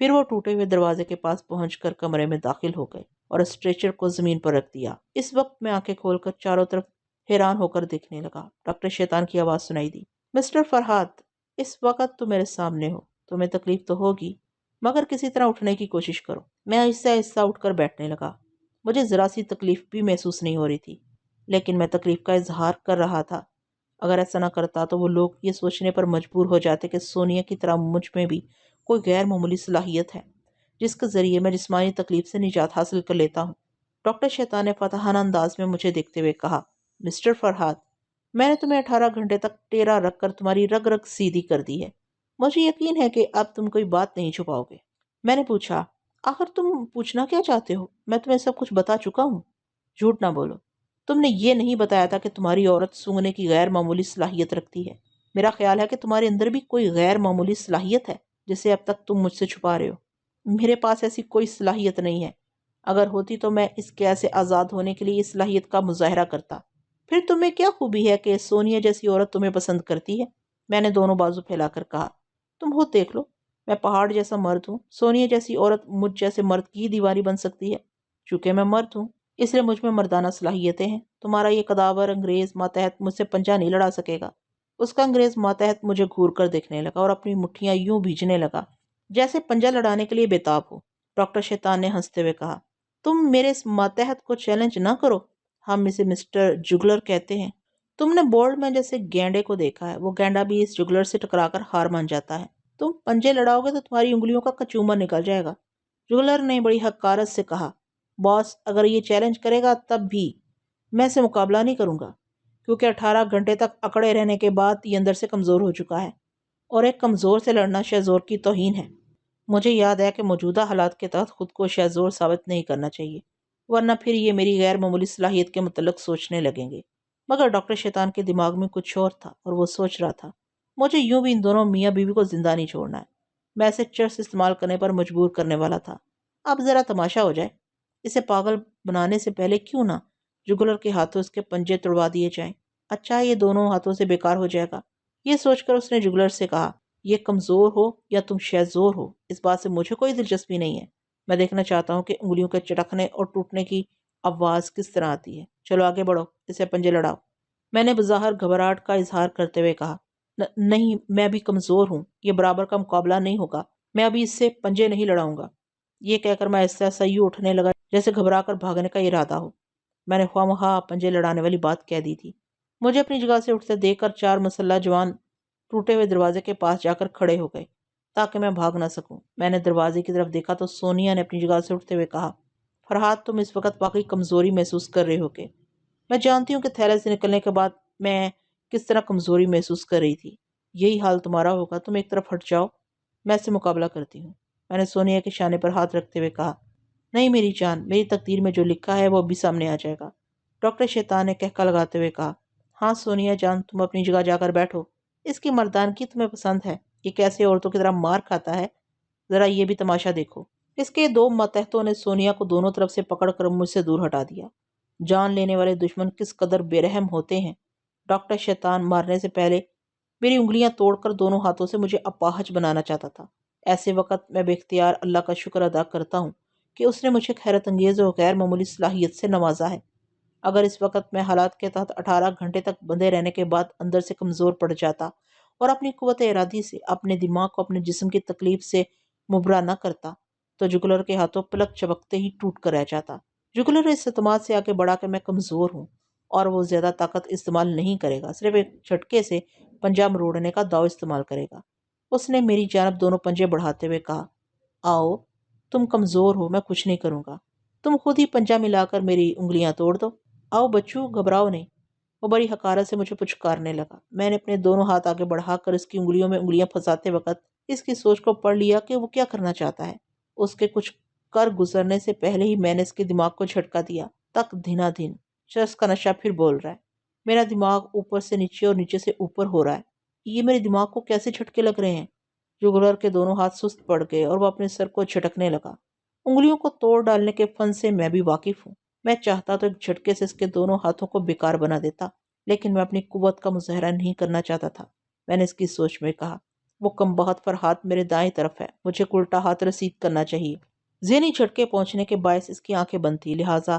Speaker 1: پھر وہ ٹوٹے ہوئے دروازے کے پاس پہنچ کر کمرے میں داخل ہو گئے اور اسٹریچر کو زمین پر رکھ دیا۔ اس وقت میں آنکھیں کھول کر چاروں طرف حیران ہو کر دیکھنے لگا۔ ڈاکٹر شیطان کی آواز سنائی دی، مسٹر فرحات، اس وقت تم میرے سامنے ہو، تمہیں تکلیف تو ہوگی، مگر کسی طرح اٹھنے کی کوشش کرو۔ میں آہستہ آہستہ اٹھ کر بیٹھنے لگا۔ مجھے ذرا سی تکلیف بھی محسوس نہیں ہو رہی تھی، لیکن میں تکلیف کا اظہار کر رہا تھا۔ اگر ایسا نہ کرتا تو وہ لوگ یہ سوچنے پر مجبور ہو جاتے کہ سونیا کی طرح مجھ میں بھی کوئی غیر معمولی صلاحیت ہے جس کے ذریعے میں جسمانی تکلیف سے نجات حاصل کر لیتا ہوں۔ ڈاکٹر شیطان نے فاتحانہ انداز میں مجھے دیکھتے ہوئے کہا، مسٹر فرحات، میں نے تمہیں 18 گھنٹے تک ٹیرا رکھ کر تمہاری رگ رگ سیدھی کر دی ہے۔ مجھے یقین ہے کہ اب تم کوئی بات نہیں چھپاؤ گے۔ میں نے پوچھا، آخر تم پوچھنا کیا چاہتے ہو؟ میں تمہیں سب کچھ بتا چکا ہوں۔ جھوٹ نہ بولو، تم نے یہ نہیں بتایا تھا کہ تمہاری عورت سونگنے کی غیر معمولی صلاحیت رکھتی ہے۔ میرا خیال ہے کہ تمہارے اندر بھی کوئی غیر معمولی صلاحیت ہے جسے اب تک تم مجھ سے چھپا رہے ہو۔ میرے پاس ایسی کوئی صلاحیت نہیں ہے، اگر ہوتی تو میں اس قید سے آزاد ہونے کے لیے اس صلاحیت کا مظاہرہ کرتا۔ پھر تمہیں کیا خوبی ہے کہ سونیا جیسی عورت تمہیں پسند کرتی ہے؟ میں نے دونوں بازو پھیلا کر کہا، تم خود دیکھ لو، میں پہاڑ جیسا مرد ہوں، سونیا جیسی عورت مجھ جیسے مرد کی دیواری بن سکتی ہے؟ چونکہ میں مرد ہوں اس لیے مجھ میں مردانہ صلاحیتیں ہیں۔ تمہارا یہ قداور انگریز ماتحت مجھ سے پنجہ نہیں لڑا سکے گا۔ اس کا انگریز ماتحت مجھے گھور کر دیکھنے لگا اور اپنی مٹھیاں یوں بھیجنے لگا جیسے پنجہ لڑانے کے لیے بےتاب ہو۔ ڈاکٹر شیطان نے ہنستے ہوئے کہا، تم میرے اس ماتحت کو چیلنج نہ کرو، ہم اسے مسٹر جگلر کہتے ہیں۔ تم نے بولڈ میں جیسے گینڈے کو دیکھا ہے، وہ گینڈا بھی اس جگلر سے ٹکرا کر ہار مان جاتا ہے۔ تم پنجے لڑاؤ گے تو تمہاری انگلیوں کا کچومر نکل جائے گا۔ جگلر نے بڑی حقارت سے کہا، باس اگر یہ چیلنج کرے گا تب بھی میں اسے مقابلہ نہیں کروں گا، کیونکہ 18 گھنٹے تک اکڑے رہنے کے بعد یہ اندر سے کمزور ہو چکا ہے، اور ایک کمزور سے لڑنا شہزور کی توہین ہے۔ مجھے یاد ہے کہ موجودہ حالات کے تحت خود کو شہزور ثابت نہیں کرنا چاہیے، ورنہ پھر یہ میری غیر معمولی صلاحیت کے متعلق سوچنے لگیں گے۔ مگر ڈاکٹر شیطان کے دماغ میں کچھ اور تھا، اور وہ سوچ رہا تھا، مجھے یوں بھی ان دونوں میاں بیوی کو زندہ نہیں چھوڑنا ہے۔ میں اسے چرس استعمال کرنے پر مجبور کرنے والا تھا۔ اب ذرا تماشا ہو جائے، اسے پاگل بنانے سے پہلے کیوں نہ جگلر کے ہاتھوں اس کے پنجے توڑوا دیے جائیں۔ اچھا یہ دونوں ہاتھوں سے بیکار ہو جائے گا۔ یہ سوچ کر اس نے جگلر سے کہا، یہ کمزور ہو یا تم شہزور ہو، اس بات سے مجھے کوئی دلچسپی نہیں ہے۔ میں دیکھنا چاہتا ہوں کہ انگلیوں کے چٹکنے اور ٹوٹنے کی آواز کس طرح آتی ہے۔ چلو آگے بڑھو، اسے پنجے لڑاؤ۔ میں نے بظاہر گھبراہٹ کا اظہار کرتے ہوئے کہا، نہیں میں بھی کمزور ہوں، یہ برابر کا مقابلہ نہیں ہوگا، میں ابھی اس سے پنجے نہیں لڑاؤں گا۔ یہ کہہ کر میں ایسا یوں اٹھنے لگا جیسے گھبرا کر بھاگنے کا ارادہ ہو۔ میں نے خواہ مخواہ پنجے لڑانے والی بات کہہ دی تھی۔ مجھے اپنی جگہ سے اٹھتے دیکھ کر 4 مسلح جوان ٹوٹے ہوئے دروازے کے پاس جا کر کھڑے ہو گئے تاکہ میں بھاگ نہ سکوں۔ میں نے دروازے کی طرف دیکھا تو سونیا نے اپنی جگہ سے اٹھتے ہوئے کہا، فرحات تم اس وقت واقعی کمزوری محسوس کر رہے ہو کہ میں جانتی ہوں کہ تھیلے سے نکلنے کے بعد میں کس طرح کمزوری محسوس کر رہی تھی۔ یہی حال تمہارا ہوگا، تم ایک طرف ہٹ جاؤ، میں اس سے مقابلہ کرتی ہوں۔ میں نے سونیا کے شانے پر ہاتھ رکھتے ہوئے کہا، نہیں میری جان، میری تقدیر میں جو لکھا ہے وہ بھی سامنے آ جائے گا۔ ڈاکٹر شیطان نے کہکا لگاتے ہوئے کہا، ہاں سونیا جان، تم اپنی جگہ جا کر بیٹھو۔ اس کی مردانگی تمہیں پسند ہے، یہ کیسے عورتوں کی طرح مار کھاتا ہے، ذرا یہ بھی تماشا دیکھو۔ اس کے 2 ماتحتوں نے سونیا کو دونوں طرف سے پکڑ کر مجھ سے دور ہٹا دیا۔ جان لینے والے دشمن کس قدر بے رحم ہوتے ہیں۔ ڈاکٹر شیطان مارنے سے پہلے میری انگلیاں توڑ کر دونوں ہاتھوں سے مجھے اپاہج بنانا چاہتا تھا۔ ایسے وقت میں بے اختیار اللہ کا شکر ادا کرتا ہوں کہ اس نے مجھے حیرت انگیز اور غیر معمولی صلاحیت سے نوازا ہے۔ اگر اس وقت میں حالات کے تحت 18 گھنٹے تک بندھے رہنے کے بعد اندر سے کمزور پڑ جاتا اور اپنی قوت ارادی سے اپنے دماغ کو اپنے جسم کی تکلیف سے مبرا نہ کرتا تو جگلر کے ہاتھوں پلک چبکتے ہی ٹوٹ کر رہ جاتا۔ جگلر اس اعتماد سے آگے بڑھا کہ میں کمزور ہوں اور وہ زیادہ طاقت استعمال نہیں کرے گا، صرف ایک جھٹکے سے پنجہ مروڑنے کا داؤ استعمال کرے گا۔ اس نے میری جانب دونوں پنجے بڑھاتے ہوئے کہا، آؤ تم کمزور ہو، میں کچھ نہیں کروں گا، تم خود ہی پنجہ ملا کر میری انگلیاں توڑ دو، آؤ بچو گھبراؤ نہیں۔ وہ بڑی حقارت سے مجھے پچکارنے لگا۔ میں نے اپنے دونوں ہاتھ آگے بڑھا کر اس کی انگلیوں میں انگلیاں پھنساتے وقت اس کی سوچ کو پڑھ لیا کہ وہ کیا کرنا چاہتا ہے۔ اس کے کچھ کر گزرنے سے پہلے ہی میں نے اس کے دماغ کو جھٹکا دیا، تک دھنا دھن۔ چرس کا نشہ پھر بول رہا ہے۔ میرا دماغ اوپر سے نیچے اور نیچے سے اوپر ہو رہا ہے۔ یہ میرے دماغ کو کیسے جھٹکے لگ رہے ہیں؟ جگلر کے دونوں ہاتھ سست پڑ گئے اور وہ اپنے سر کو جھٹکنے لگا۔ انگلیوں کو توڑ ڈالنے کے فن سے میں بھی واقف ہوں۔ میں چاہتا تو ایک جھٹکے سے اس کے دونوں ہاتھوں کو بیکار بنا دیتا، لیکن میں اپنی قوت کا مظاہرہ نہیں کرنا چاہتا تھا۔ میں نے اس کی سوچ میں کہا، وہ کم بخت فرحات میرے دائیں طرف ہے، مجھے الٹا ہاتھ رسید کرنا چاہیے۔ ذہنی جھٹکے پہنچنے کے باعث اس کی آنکھیں بند تھی، لہٰذا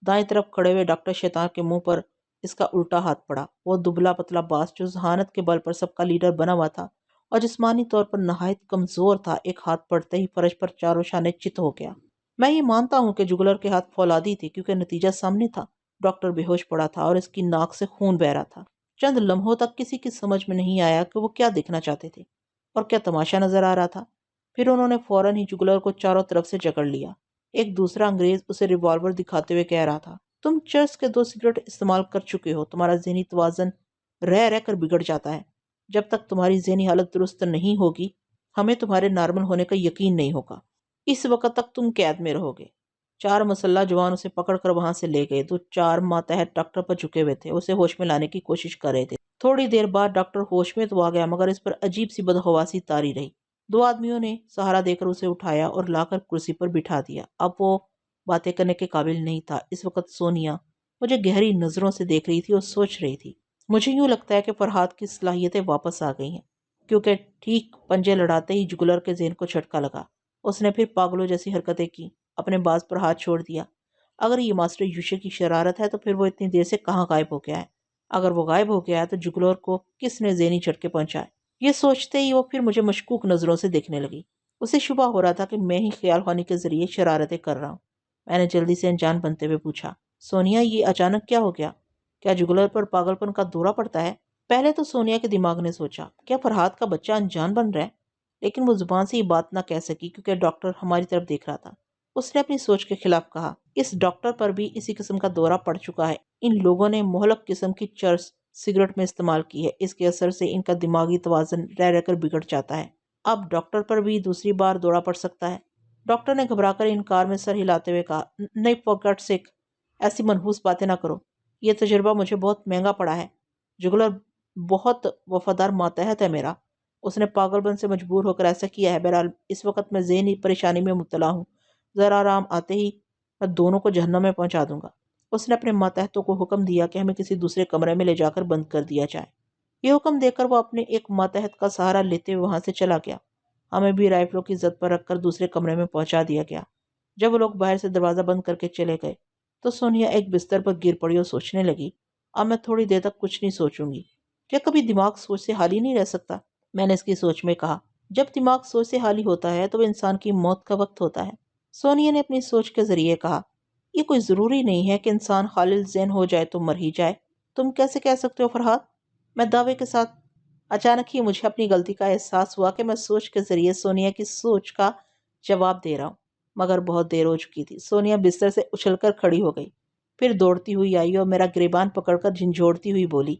Speaker 1: دائیں طرف کھڑے ہوئے ڈاکٹر شیطان کے منہ پر اس کا الٹا ہاتھ پڑا۔ وہ دبلا پتلا باس جو ذہانت کے بل پر سب کا لیڈر بنا ہوا تھا اور جسمانی طور پر نہایت کمزور تھا، ایک ہاتھ پڑتے ہی فرش پر چاروں شانے چت ہو گیا۔ میں یہ مانتا ہوں کہ جگلر کے ہاتھ فولادی تھے کیونکہ نتیجہ سامنے تھا۔ ڈاکٹر بے ہوش پڑا تھا اور اس کی ناک سے خون بہہ رہا تھا۔ چند لمحوں تک کسی کی سمجھ میں نہیں آیا کہ وہ کیا دیکھنا چاہتے تھے اور کیا تماشا نظر آ رہا تھا۔ پھر انہوں نے فوراً ہی جگلر کو چاروں طرف سے جکڑ لیا۔ ایک دوسرا انگریز اسے ریوالور دکھاتے ہوئے کہہ رہا تھا، تم چرس کے 2 سگریٹ استعمال کر چکے ہو، تمہارا ذہنی توازن رہ رہ کر بگڑ جاتا ہے۔ جب تک تمہاری ذہنی حالت درست نہیں ہوگی ہمیں تمہارے نارمل ہونے کا یقین نہیں ہوگا۔ اس وقت تک تم قید میں رہو گے۔ 4 مسلح جوان اسے پکڑ کر وہاں سے لے گئے۔ 4 ماتحت ڈاکٹر پر جھکے ہوئے تھے، اسے ہوش میں لانے کی کوشش کر رہے تھے۔ تھوڑی دیر بعد ڈاکٹر ہوش میں تو آ گیا مگر اس پر عجیب سی بدحواسی طاری رہی۔ 2 آدمیوں نے سہارا دے کر اسے اٹھایا اور لا کر کرسی پر بٹھا دیا۔ اب وہ باتیں کرنے کے قابل نہیں تھا۔ اس وقت سونیا مجھے گہری نظروں سے دیکھ رہی تھی اور سوچ رہی تھی۔ مجھے یوں لگتا ہے کہ فرحات کی صلاحیتیں واپس آ گئی ہیں، کیونکہ ٹھیک پنجے لڑاتے ہی جگلر کے ذہن کو جھٹکا لگا۔ اس نے پھر پاگلوں جیسی حرکتیں کی، اپنے باز پر ہاتھ چھوڑ دیا۔ اگر یہ ماسٹر یوشے کی شرارت ہے تو پھر وہ اتنی دیر سے کہاں غائب ہو گیا ہے؟ اگر وہ غائب ہو گیا ہے تو جگلور کو کس نے ذہنی جھٹکے پہنچائے؟ یہ سوچتے ہی وہ پھر مجھے مشکوک نظروں سے دیکھنے لگی۔ اسے شبہ ہو رہا تھا کہ میں ہی خیال خوانی کے ذریعے شرارتیں کر رہا ہوں۔ میں نے جلدی سے انجان بنتے ہوئے پوچھا، سونیا یہ اچانک کیا ہو گیا؟ کیا جگلر پر پاگل پن کا دورہ پڑتا ہے؟ پہلے تو سونیا کے دماغ نے سوچا، کیا فرحات کا بچہ انجان بن رہا ہے؟ لیکن وہ زبان سے یہ بات نہ کہہ سکی کیونکہ ڈاکٹر ہماری طرف دیکھ رہا تھا۔ اس نے اپنی سوچ کے خلاف کہا، اس ڈاکٹر پر بھی اسی قسم کا دورہ پڑ چکا ہے۔ ان لوگوں نے مہلک قسم کی چرس سگریٹ میں استعمال کی ہے، اس کے اثر سے ان کا دماغی توازن رہ رہ کر بگڑ جاتا ہے۔ اب ڈاکٹر پر بھی دوسری بار دورہ پڑ سکتا ہے۔ ڈاکٹر نے گھبرا کر انکار میں سر ہلاتے ہوئے کہا، نہیں فار گاڈ سیک، ایسی منحوس باتیں نہ کرو، یہ تجربہ مجھے بہت مہنگا پڑا ہے۔ جگلر بہت وفادار ماتحت ہے میرا، اس نے پاگل پن سے مجبور ہو کر ایسا کیا ہے۔ بہرحال اس وقت میں ذہنی پریشانی میں مبتلا ہوں، ذرا آرام آتے ہی میں دونوں کو جہنم میں پہنچا دوں گا۔ اس نے اپنے ماتحتوں کو حکم دیا کہ ہمیں کسی دوسرے کمرے میں لے جا کر بند کر دیا جائے۔ یہ حکم دے کر وہ اپنے ایک ماتحت کا سہارا لیتے ہوئے وہاں سے چلا گیا۔ ہمیں بھی رائفلوں کی زد پر رکھ کر دوسرے کمرے میں پہنچا دیا گیا۔ جب وہ لوگ باہر سے دروازہ بند کر کے چلے گئے تو سونیا ایک بستر پر گر پڑی اور سوچنے لگی، اب میں تھوڑی دیر تک کچھ نہیں سوچوں گی۔ کیا کبھی دماغ سوچ سے خالی نہیں رہ سکتا؟ میں نے اس کی سوچ میں کہا، جب دماغ سوچ سے خالی ہوتا ہے تو وہ انسان کی موت کا وقت ہوتا ہے۔ سونیا نے اپنی سوچ کے ذریعے کہا، یہ کوئی ضروری نہیں ہے کہ انسان خالل ذہن ہو جائے تو مر ہی جائے۔ تم کیسے کہہ سکتے ہو فرحات؟ میں دعوے کے ساتھ۔ اچانک ہی مجھے اپنی غلطی کا احساس ہوا کہ میں سوچ کے ذریعے سونیا کی سوچ کا جواب دے رہا ہوں، مگر بہت دیر ہو چکی تھی۔ سونیا بستر سے اچھل کر کھڑی ہو گئی، پھر دوڑتی ہوئی آئی اور میرا گریبان پکڑ کر جھنجھوڑتی ہوئی بولی،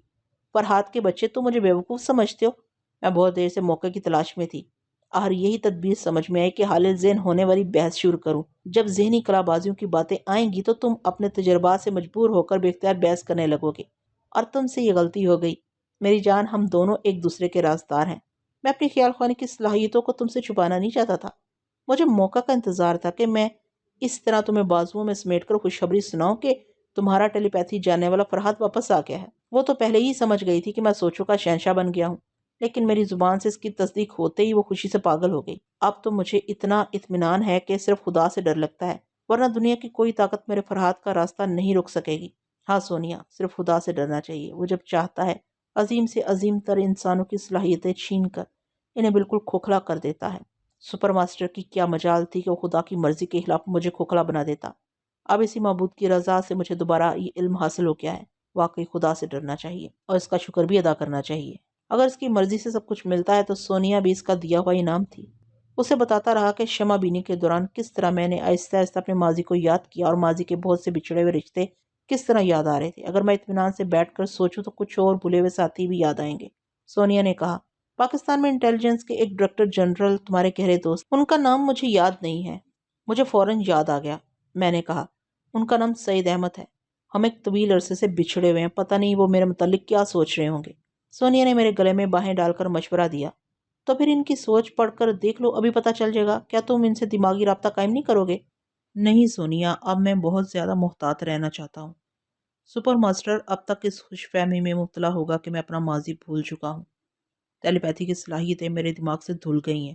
Speaker 1: فرحات کے بچے تم مجھے بیوقوف سمجھتے ہو؟ میں بہت دیر سے موقع کی تلاش میں تھی، آخر یہی تدبیر سمجھ میں آئی کہ حال ذہن ہونے والی بحث شروع کروں۔ جب ذہنی کلا بازیوں کی باتیں آئیں گی تو تم اپنے تجربات سے مجبور ہو کر بے اختیار بحث کرنے لگو گے، اور تم سے یہ غلطی ہو گئی۔ میری جان، ہم دونوں ایک دوسرے کے رازدار ہیں۔ میں اپنی خیال خوانی کی صلاحیتوں کو تم سے چھپانا نہیں چاہتا تھا۔ مجھے موقع کا انتظار تھا کہ میں اس طرح تمہیں بازوؤں میں سمیٹ کر خوشخبری سناؤں کہ تمہارا ٹیلی پیتھی جاننے والا فرحات واپس آ گیا ہے۔ وہ تو پہلے ہی سمجھ گئی تھی کہ میں سوچوں کا شہنشاہ بن گیا ہوں، لیکن میری زبان سے اس کی تصدیق ہوتے ہی وہ خوشی سے پاگل ہو گئی۔ اب تو مجھے اتنا اطمینان ہے کہ صرف خدا سے ڈر لگتا ہے، ورنہ دنیا کی کوئی طاقت میرے فرحات کا راستہ نہیں روک سکے گی۔ ہاں سونیا، صرف خدا سے ڈرنا چاہیے۔ وہ جب چاہتا ہے عظیم سے عظیم تر انسانوں کی صلاحیتیں چھین کر انہیں بالکل کھوکھلا کر دیتا ہے۔ سپر ماسٹر کی کیا مجال تھی کہ وہ خدا کی مرضی کے خلاف مجھے کھوکھلا بنا دیتا۔ اب اسی معبود کی رضا سے مجھے دوبارہ یہ علم حاصل ہو گیا ہے، واقعی خدا سے ڈرنا چاہیے اور اس کا شکر بھی ادا کرنا چاہیے۔ اگر اس کی مرضی سے سب کچھ ملتا ہے تو سونیا بھی اس کا دیا ہوا انعام تھی۔ اسے بتاتا رہا کہ شمع بینی کے دوران کس طرح میں نے آہستہ آہستہ اپنے ماضی کو یاد کیا اور ماضی کے بہت سے بچھڑے ہوئے رشتے کس طرح یاد آ رہے تھے۔ اگر میں اطمینان سے بیٹھ کر سوچوں تو کچھ اور بھولے ہوئے ساتھی بھی یاد آئیں گے۔ سونیا نے کہا، پاکستان میں انٹیلیجنس کے ایک ڈائریکٹر جنرل تمہارے گہرے دوست، ان کا نام مجھے یاد نہیں ہے۔ مجھے فوراً یاد آ گیا۔ میں نے کہا، ان کا نام سعید احمد ہے۔ ہم ایک طویل عرصے سے بچھڑے ہوئے ہیں، پتہ نہیں وہ میرے متعلق کیا سوچ رہے ہوں گے۔ سونیا نے میرے گلے میں باہیں ڈال کر مشورہ دیا، تو پھر ان کی سوچ پڑھ کر دیکھ لو، ابھی پتہ چل جائے گا۔ کیا تم ان سے دماغی رابطہ قائم نہیں کرو گے؟ نہیں سونیا، اب میں بہت زیادہ محتاط رہنا چاہتا ہوں۔ سپر ماسٹر اب تک اس خوش فہمی میں مبتلا ہوگا کہ میں اپنا ماضی بھول چکا ہوں۔ ٹیلی پیتھی کی صلاحیتیں میرے دماغ سے دھل گئی ہیں۔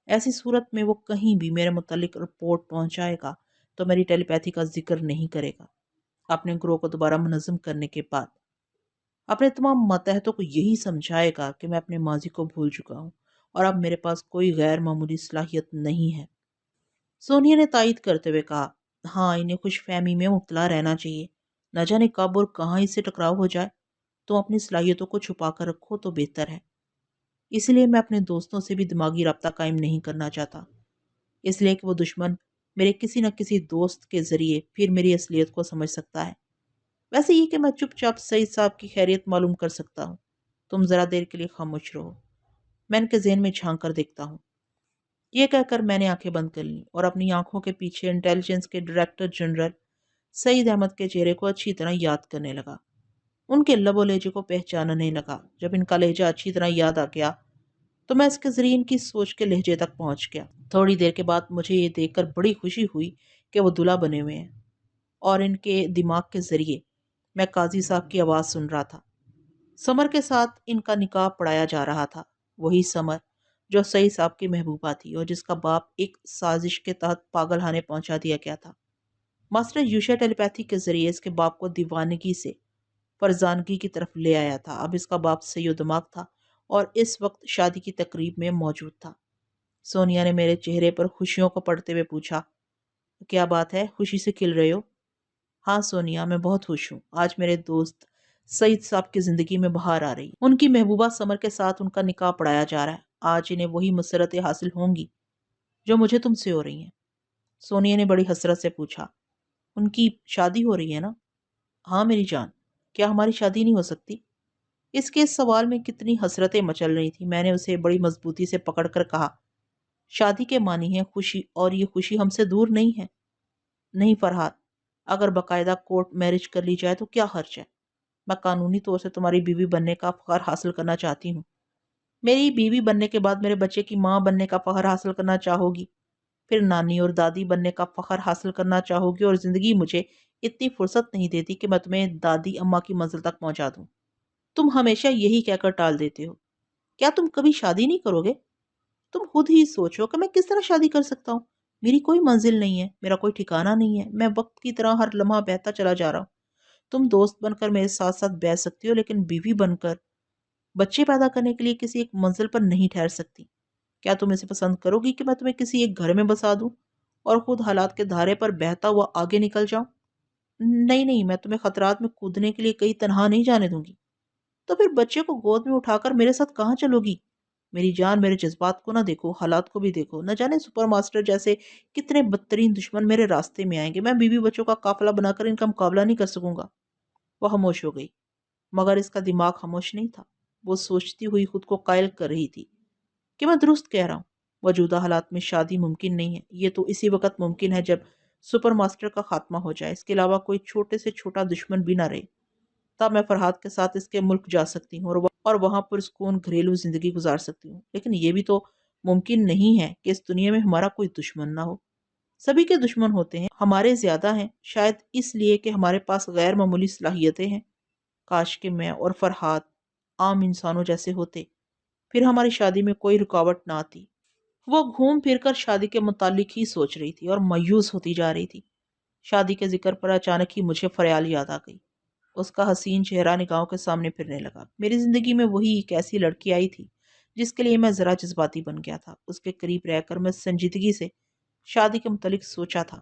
Speaker 1: ایسی صورت میں وہ کہیں بھی میرے متعلق رپورٹ پہنچائے گا تو میری ٹیلی پیتھی کا ذکر نہیں کرے گا۔ اپنے گروہ کو دوبارہ منظم کرنے کے بعد اپنے تمام ماتحتوں کو یہی سمجھائے گا کہ میں اپنے ماضی کو بھول چکا ہوں اور اب میرے پاس کوئی غیر معمولی صلاحیت نہیں ہے۔ سونیا نے تائید کرتے ہوئے کہا، ہاں انہیں خوش فہمی میں مبتلا رہنا چاہیے، نہ جانے کب اور کہاں اس سے ٹکراؤ ہو جائے۔ تم اپنی صلاحیتوں کو چھپا کر رکھو تو بہتر ہے۔ اس لیے میں اپنے دوستوں سے بھی دماغی رابطہ قائم نہیں کرنا چاہتا، اس لیے کہ وہ دشمن میرے کسی نہ کسی دوست کے ذریعے پھر میری اصلیت کو سمجھ سکتا ہے۔ ویسے یہ کہ میں چپ چاپ سعید صاحب کی خیریت معلوم کر سکتا ہوں۔ تم ذرا دیر کے لیے خاموش رہو، میں ان کے ذہن میں جھانک کر دیکھتا ہوں۔ یہ کہہ کر میں نے آنکھیں بند کر لیں اور اپنی آنکھوں کے پیچھے انٹیلیجنس کے ڈائریکٹر جنرل سعید احمد کے چہرے کو اچھی طرح یاد کرنے لگا، ان کے لب و لہجے کو پہچاننے لگا۔ جب ان کا لہجہ اچھی طرح یاد آ گیا تو میں اس کے ذریعے ان کی سوچ کے لہجے تک پہنچ گیا۔ تھوڑی دیر کے بعد مجھے یہ دیکھ کر بڑی خوشی ہوئی کہ وہ دلہا بنے ہوئے ہیں اور ان کے دماغ کے ذریعے میں قاضی صاحب کی آواز سن رہا تھا۔ سمر کے ساتھ ان کا نکاح پڑھایا جا رہا تھا، وہی سمر جو سعید صاحب کی محبوبہ تھی اور جس کا باپ ایک سازش کے تحت پاگل خانے پہنچا دیا گیا تھا۔ ماسٹر یوشا ٹیلی پیتھی کے ذریعے اس کے باپ کو دیوانگی سے فرزانگی کی طرف لے آیا تھا۔ اب اس کا باپ صحیح و دماغ تھا اور اس وقت شادی کی تقریب میں موجود تھا۔ سونیا نے میرے چہرے پر خوشیوں کو پڑھتے ہوئے پوچھا، کیا بات ہے، خوشی سے کھل رہے ہو؟ ہاں سونیا، میں بہت خوش ہوں۔ آج میرے دوست سعید صاحب کی زندگی میں بہار آ رہی ہے۔ ان کی محبوبہ سمر کے ساتھ ان کا نکاح پڑھایا جا رہا ہے۔ آج انہیں وہی مسرتیں حاصل ہوں گی جو مجھے تم سے ہو رہی ہیں۔ سونیا نے بڑی حسرت سے پوچھا، ان کی شادی ہو رہی ہے نا؟ ہاں میری جان، کیا ہماری شادی نہیں ہو سکتی؟ اس کے سوال میں کتنی حسرتیں مچل رہی تھی۔ میں نے اسے بڑی مضبوطی سے پکڑ کر کہا، شادی کے معنی ہے خوشی، اور یہ خوشی ہم سے دور نہیں ہے۔ نہیں فرحات، اگر باقاعدہ کورٹ میرج کر لی جائے تو کیا حرج ہے؟ میں قانونی طور سے تمہاری بیوی بننے کا فخر حاصل کرنا چاہتی ہوں۔ میری بیوی بننے کے بعد میرے بچے کی ماں بننے کا فخر حاصل کرنا چاہو گی، پھر نانی اور دادی بننے کا فخر حاصل کرنا چاہو گی، اور زندگی مجھے اتنی فرصت نہیں دیتی کہ میں تمہیں دادی اماں کی منزل تک پہنچا دوں۔ تم ہمیشہ یہی کہہ کر ٹال دیتے ہو۔ کیا تم کبھی شادی نہیں کرو گے؟ تم خود ہی سوچو کہ میں کس طرح شادی کر سکتا ہوں۔ میری کوئی منزل نہیں ہے، میرا کوئی ٹھکانہ نہیں ہے، میں وقت کی طرح ہر لمحہ بہتا چلا جا رہا ہوں۔ تم دوست بن کر میرے ساتھ ساتھ بیٹھ سکتی ہو، لیکن بیوی بن کر بچے پیدا کرنے کے لیے کسی ایک منزل پر نہیں ٹھہر سکتی۔ کیا تم اسے پسند کرو گی کہ میں تمہیں کسی ایک گھر میں بسا دوں اور خود حالات کے دھارے پر بہتا ہوا آگے نکل جاؤں؟ نہیں نہیں، میں تمہیں خطرات میں کودنے کے لیے کہیں تنہا نہیں جانے دوں گی۔ تو پھر بچے کو گود میں اٹھا کر میرے ساتھ کہاں چلو گی؟ میری جان، میرے جذبات کو نہ دیکھو، حالات کو بھی دیکھو۔ نہ جانے سپر ماسٹر جیسے کتنے بدترین دشمن میرے راستے میں آئیں گے، میں بیوی بچوں کا قافلہ بنا کر ان کا مقابلہ نہیں کر سکوں گا۔ وہ خاموش ہو گئی، مگر اس کا دماغ خاموش نہیں تھا۔ وہ سوچتی ہوئی خود کو قائل کر رہی تھی کہ میں درست کہہ رہا ہوں، موجودہ حالات میں شادی ممکن نہیں ہے۔ یہ تو اسی وقت ممکن ہے جب سپر ماسٹر کا خاتمہ ہو جائے، اس کے علاوہ کوئی چھوٹے سے چھوٹا دشمن بھی نہ رہے، تب میں فرحات کے ساتھ اس کے ملک جا سکتی ہوں اور وہاں پر سکون گھریلو زندگی گزار سکتی ہوں۔ لیکن یہ بھی تو ممکن نہیں ہے کہ اس دنیا میں ہمارا کوئی دشمن نہ ہو۔ سبھی کے دشمن ہوتے ہیں، ہمارے زیادہ ہیں، شاید اس لیے کہ ہمارے پاس غیر معمولی صلاحیتیں ہیں۔ کاش کہ میں اور فرحات عام انسانوں جیسے ہوتے، پھر ہماری شادی میں کوئی رکاوٹ نہ آتی۔ وہ گھوم پھر کر شادی کے متعلق ہی سوچ رہی تھی اور مایوس ہوتی جا رہی تھی۔ شادی کے ذکر پر اچانک ہی مجھے فریال یاد آ گئی۔ اس کا حسین چہرہ نگاہوں کے سامنے پھرنے لگا۔ میری زندگی میں وہی ایک ایسی لڑکی آئی تھی جس کے لیے میں ذرا جذباتی بن گیا تھا۔ اس کے قریب رہ کر میں سنجیدگی سے شادی کے متعلق سوچا تھا،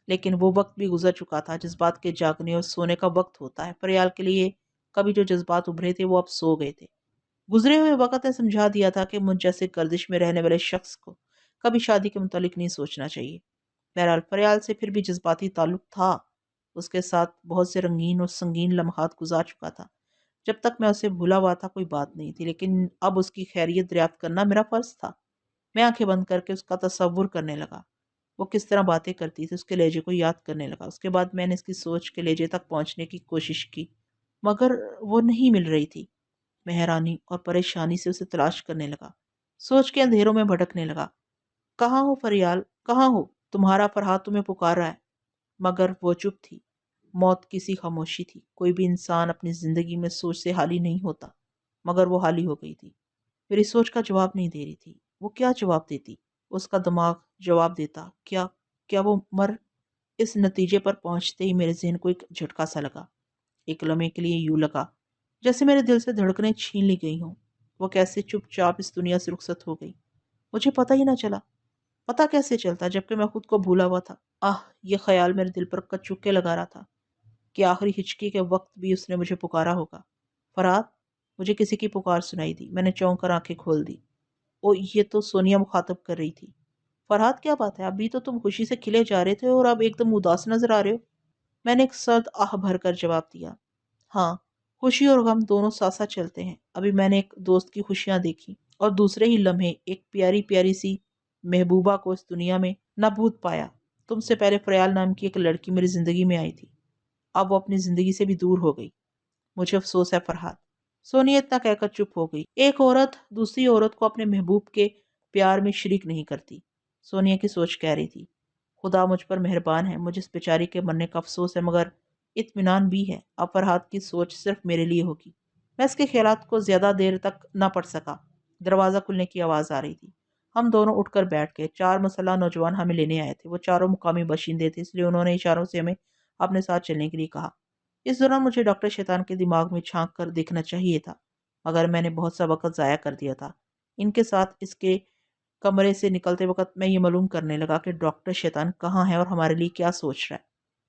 Speaker 1: لیکن وہ وقت بھی گزر چکا تھا۔ جذبات کے جاگنے اور سونے کا وقت ہوتا ہے۔ فریال کے لیے کبھی جو جذبات ابھرے تھے وہ اب سو گئے تھے۔ گزرے ہوئے وقت نے سمجھا دیا تھا کہ مجھ جیسے گردش میں رہنے والے شخص کو کبھی شادی کے متعلق نہیں سوچنا چاہیے۔ بہرحال فریال سے پھر بھی جذباتی تعلق تھا۔ اس کے ساتھ بہت سے رنگین اور سنگین لمحات گزار چکا تھا۔ جب تک میں اسے بھولا ہوا تھا کوئی بات نہیں تھی، لیکن اب اس کی خیریت دریافت کرنا میرا فرض تھا۔ میں آنکھیں بند کر کے اس کا تصور کرنے لگا، وہ کس طرح باتیں کرتی تھی، اس کے لہجے کو یاد کرنے لگا۔ اس کے بعد میں نے اس کی سوچ کے لہجے تک پہنچنے کی کوشش کی، مگر وہ نہیں مل رہی تھی۔ میں حیرانی اور پریشانی سے اسے تلاش کرنے لگا، سوچ کے اندھیروں میں بھٹکنے لگا۔ کہاں ہو فریال، کہاں ہو؟ تمہارا فرحات تمہیں پکار رہا ہے۔ مگر وہ چپ تھی۔ موت کی سی خاموشی تھی۔ کوئی بھی انسان اپنی زندگی میں سوچ سے حالی نہیں ہوتا، مگر وہ حالی ہو گئی تھی۔ میری سوچ کا جواب نہیں دے رہی تھی۔ وہ کیا جواب دیتی؟ اس کا دماغ جواب دیتا کیا وہ مر؟ اس نتیجے پر پہنچتے ہی میرے ذہن کو ایک جھٹکا سا لگا۔ ایک لمحے کے لیے یوں لگا جیسے میرے دل سے دھڑکنیں چھین لی گئی ہوں۔ وہ کیسے چپ چاپ اس دنیا سے رخصت ہو گئی، مجھے پتہ ہی نہ چلا۔ پتہ کیسے چلتا جبکہ میں خود کو بھولا ہوا تھا؟ یہ خیال میرے دل پر کچوکے لگا رہا تھا کہ آخری ہچکی کے وقت بھی اس نے مجھے پکارا ہوگا۔ فرات! مجھے کسی کی پکار سنائی دی۔ میں نے چونک کر آنکھیں کھول دی۔ یہ تو سونیا مخاطب کر رہی تھی۔ فرحات کیا بات ہے؟ ابھی تو تم خوشی سے کھلے جا رہے تھے اور اب ایک دم اداس نظر آ رہے ہو۔ میں نے ایک سرد آہ بھر کر جواب دیا۔ ہاں، خوشی اور غم دونوں ساتھ ساتھ چلتے ہیں۔ ابھی میں نے ایک دوست کی خوشیاں دیکھی اور دوسرے ہی لمحے ایک پیاری پیاری سی محبوبہ کو اس دنیا میں نابود پایا۔ تم سے پہلے فریال نام کی ایک لڑکی میری زندگی میں آئی تھی، اب وہ اپنی زندگی سے بھی دور ہو گئی۔ مجھے افسوس ہے فرحات۔ سونیا اتنا کہہ کر چپ ہو گئی۔ ایک عورت دوسری عورت کو اپنے محبوب کے پیار میں شریک نہیں کرتی، سونیا کی سوچ کہہ رہی تھی۔ خدا مجھ پر مہربان ہے، مجھے اس بیچاری کے مرنے کا افسوس ہے مگر اطمینان بھی ہے۔ اب فرحات کی سوچ صرف میرے لیے ہوگی۔ میں اس کے خیالات کو زیادہ دیر تک نہ پڑھ سکا۔ دروازہ کھلنے کی آواز آ رہی تھی۔ ہم دونوں اٹھ کر بیٹھ گئے۔ 4 مسلح نوجوان ہمیں لینے آئے تھے۔ وہ چاروں مقامی باشندے تھے، اس لیے انہوں نے اشاروں سے ہمیں اپنے ساتھ چلنے کے لیے کہا۔ اس دوران مجھے ڈاکٹر شیطان کے دماغ میں جھانک کر دیکھنا چاہیے تھا مگر میں نے بہت سا وقت ضائع کر دیا تھا۔ ان کے ساتھ اس کے کمرے سے نکلتے وقت میں یہ معلوم کرنے لگا کہ ڈاکٹر شیطان کہاں ہے اور ہمارے لیے کیا سوچ رہا ہے۔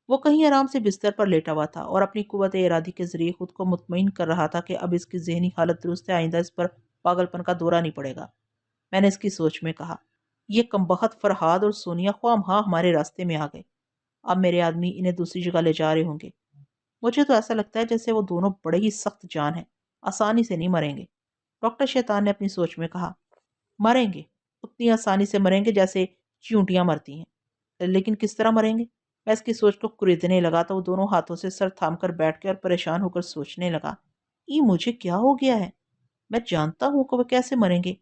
Speaker 1: وہ کہیں آرام سے بستر پر لیٹا ہوا تھا اور اپنی قوت ارادی کے ذریعے خود کو مطمئن کر رہا تھا کہ اب اس کی ذہنی حالت درست ہے، آئندہ اس پر پاگل پن کا دورہ نہیں پڑے گا۔ میں نے اس کی سوچ میں کہا، یہ کمبخت فرحاد اور سونیا خواہ ہمارے راستے میں آ گئے۔ اب میرے آدمی انہیں دوسری جگہ لے جا رہے ہوں گے۔ مجھے تو ایسا لگتا ہے جیسے وہ دونوں بڑے ہی سخت جان ہیں، آسانی سے نہیں مریں گے۔ ڈاکٹر شیطان نے اپنی سوچ میں کہا، مریں گے، اتنی آسانی سے مریں گے جیسے چیونٹیاں مرتی ہیں، لیکن کس طرح مریں گے؟ میں اس کی سوچ کو خریدنے لگا تو وہ دونوں ہاتھوں سے سر تھام کر بیٹھ کے اور پریشان ہو کر سوچنے لگا، یہ مجھے کیا ہو گیا ہے؟ میں جانتا ہوں کہ وہ کیسے مریں گے،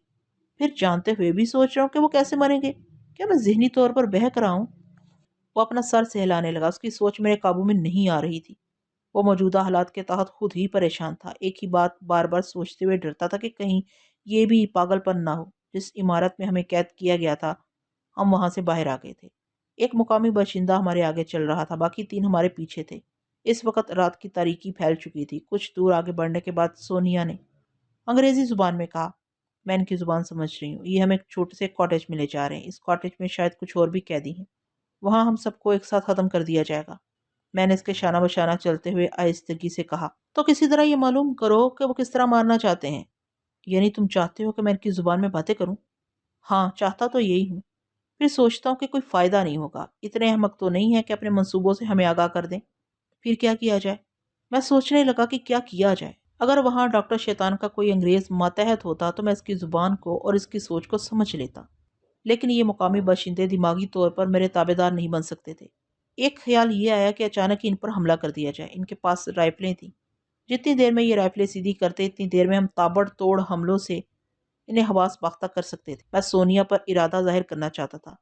Speaker 1: پھر جانتے ہوئے بھی سوچ رہا ہوں کہ وہ کیسے مریں گے۔ کیا میں ذہنی طور پر بہک رہا ہوں؟ وہ اپنا سر سہلانے لگا۔ اس کی سوچ میرے قابو میں نہیں آ رہی تھی۔ وہ موجودہ حالات کے تحت خود ہی پریشان تھا۔ ایک ہی بات بار بار سوچتے ہوئے ڈرتا تھا کہ کہیں یہ بھی پاگل پن نہ ہو۔ جس عمارت میں ہمیں قید کیا گیا تھا ہم وہاں سے باہر آ گئے تھے۔ ایک مقامی باشندہ ہمارے آگے چل رہا تھا، باقی 3 ہمارے پیچھے تھے۔ اس وقت رات کی تاریکی پھیل چکی تھی۔ کچھ دور آگے بڑھنے کے بعد سونیا نے انگریزی زبان میں کہا، میں ان کی زبان سمجھ رہی ہوں، یہ ہم ایک چھوٹے سے کاٹیج میں لے جا رہے ہیں۔ اس کاٹیج میں شاید کچھ اور بھی قیدی ہیں، وہاں ہم سب کو ایک ساتھ ختم کر دیا جائے گا۔ میں نے اس کے شانہ بشانہ چلتے ہوئے آہستگی سے کہا، تو کسی طرح یہ معلوم کرو کہ وہ کس طرح مارنا چاہتے ہیں۔ یعنی تم چاہتے ہو کہ میں ان کی زبان میں باتیں کروں؟ ہاں، چاہتا تو یہی ہوں۔ پھر سوچتا ہوں کہ کوئی فائدہ نہیں ہوگا، اتنے احمق تو نہیں ہے کہ اپنے منصوبوں سے ہمیں آگاہ کر دیں۔ پھر کیا کیا جائے؟ میں سوچنے لگا کہ کیا کیا جائے۔ اگر وہاں ڈاکٹر شیطان کا کوئی انگریز ماتحت ہوتا تو میں اس کی زبان کو اور اس کی سوچ کو سمجھ لیتا، لیکن یہ مقامی باشندے دماغی طور پر میرے تابع دار نہیں بن سکتے تھے۔ ایک خیال یہ آیا کہ اچانک ان پر حملہ کر دیا جائے۔ ان کے پاس رائفلیں تھیں، جتنی دیر میں یہ رائفلیں سیدھی کرتے اتنی دیر میں ہم تابڑ توڑ حملوں سے انہیں حواس باختہ کر سکتے تھے۔ میں سونیا پر ارادہ ظاہر کرنا چاہتا تھا،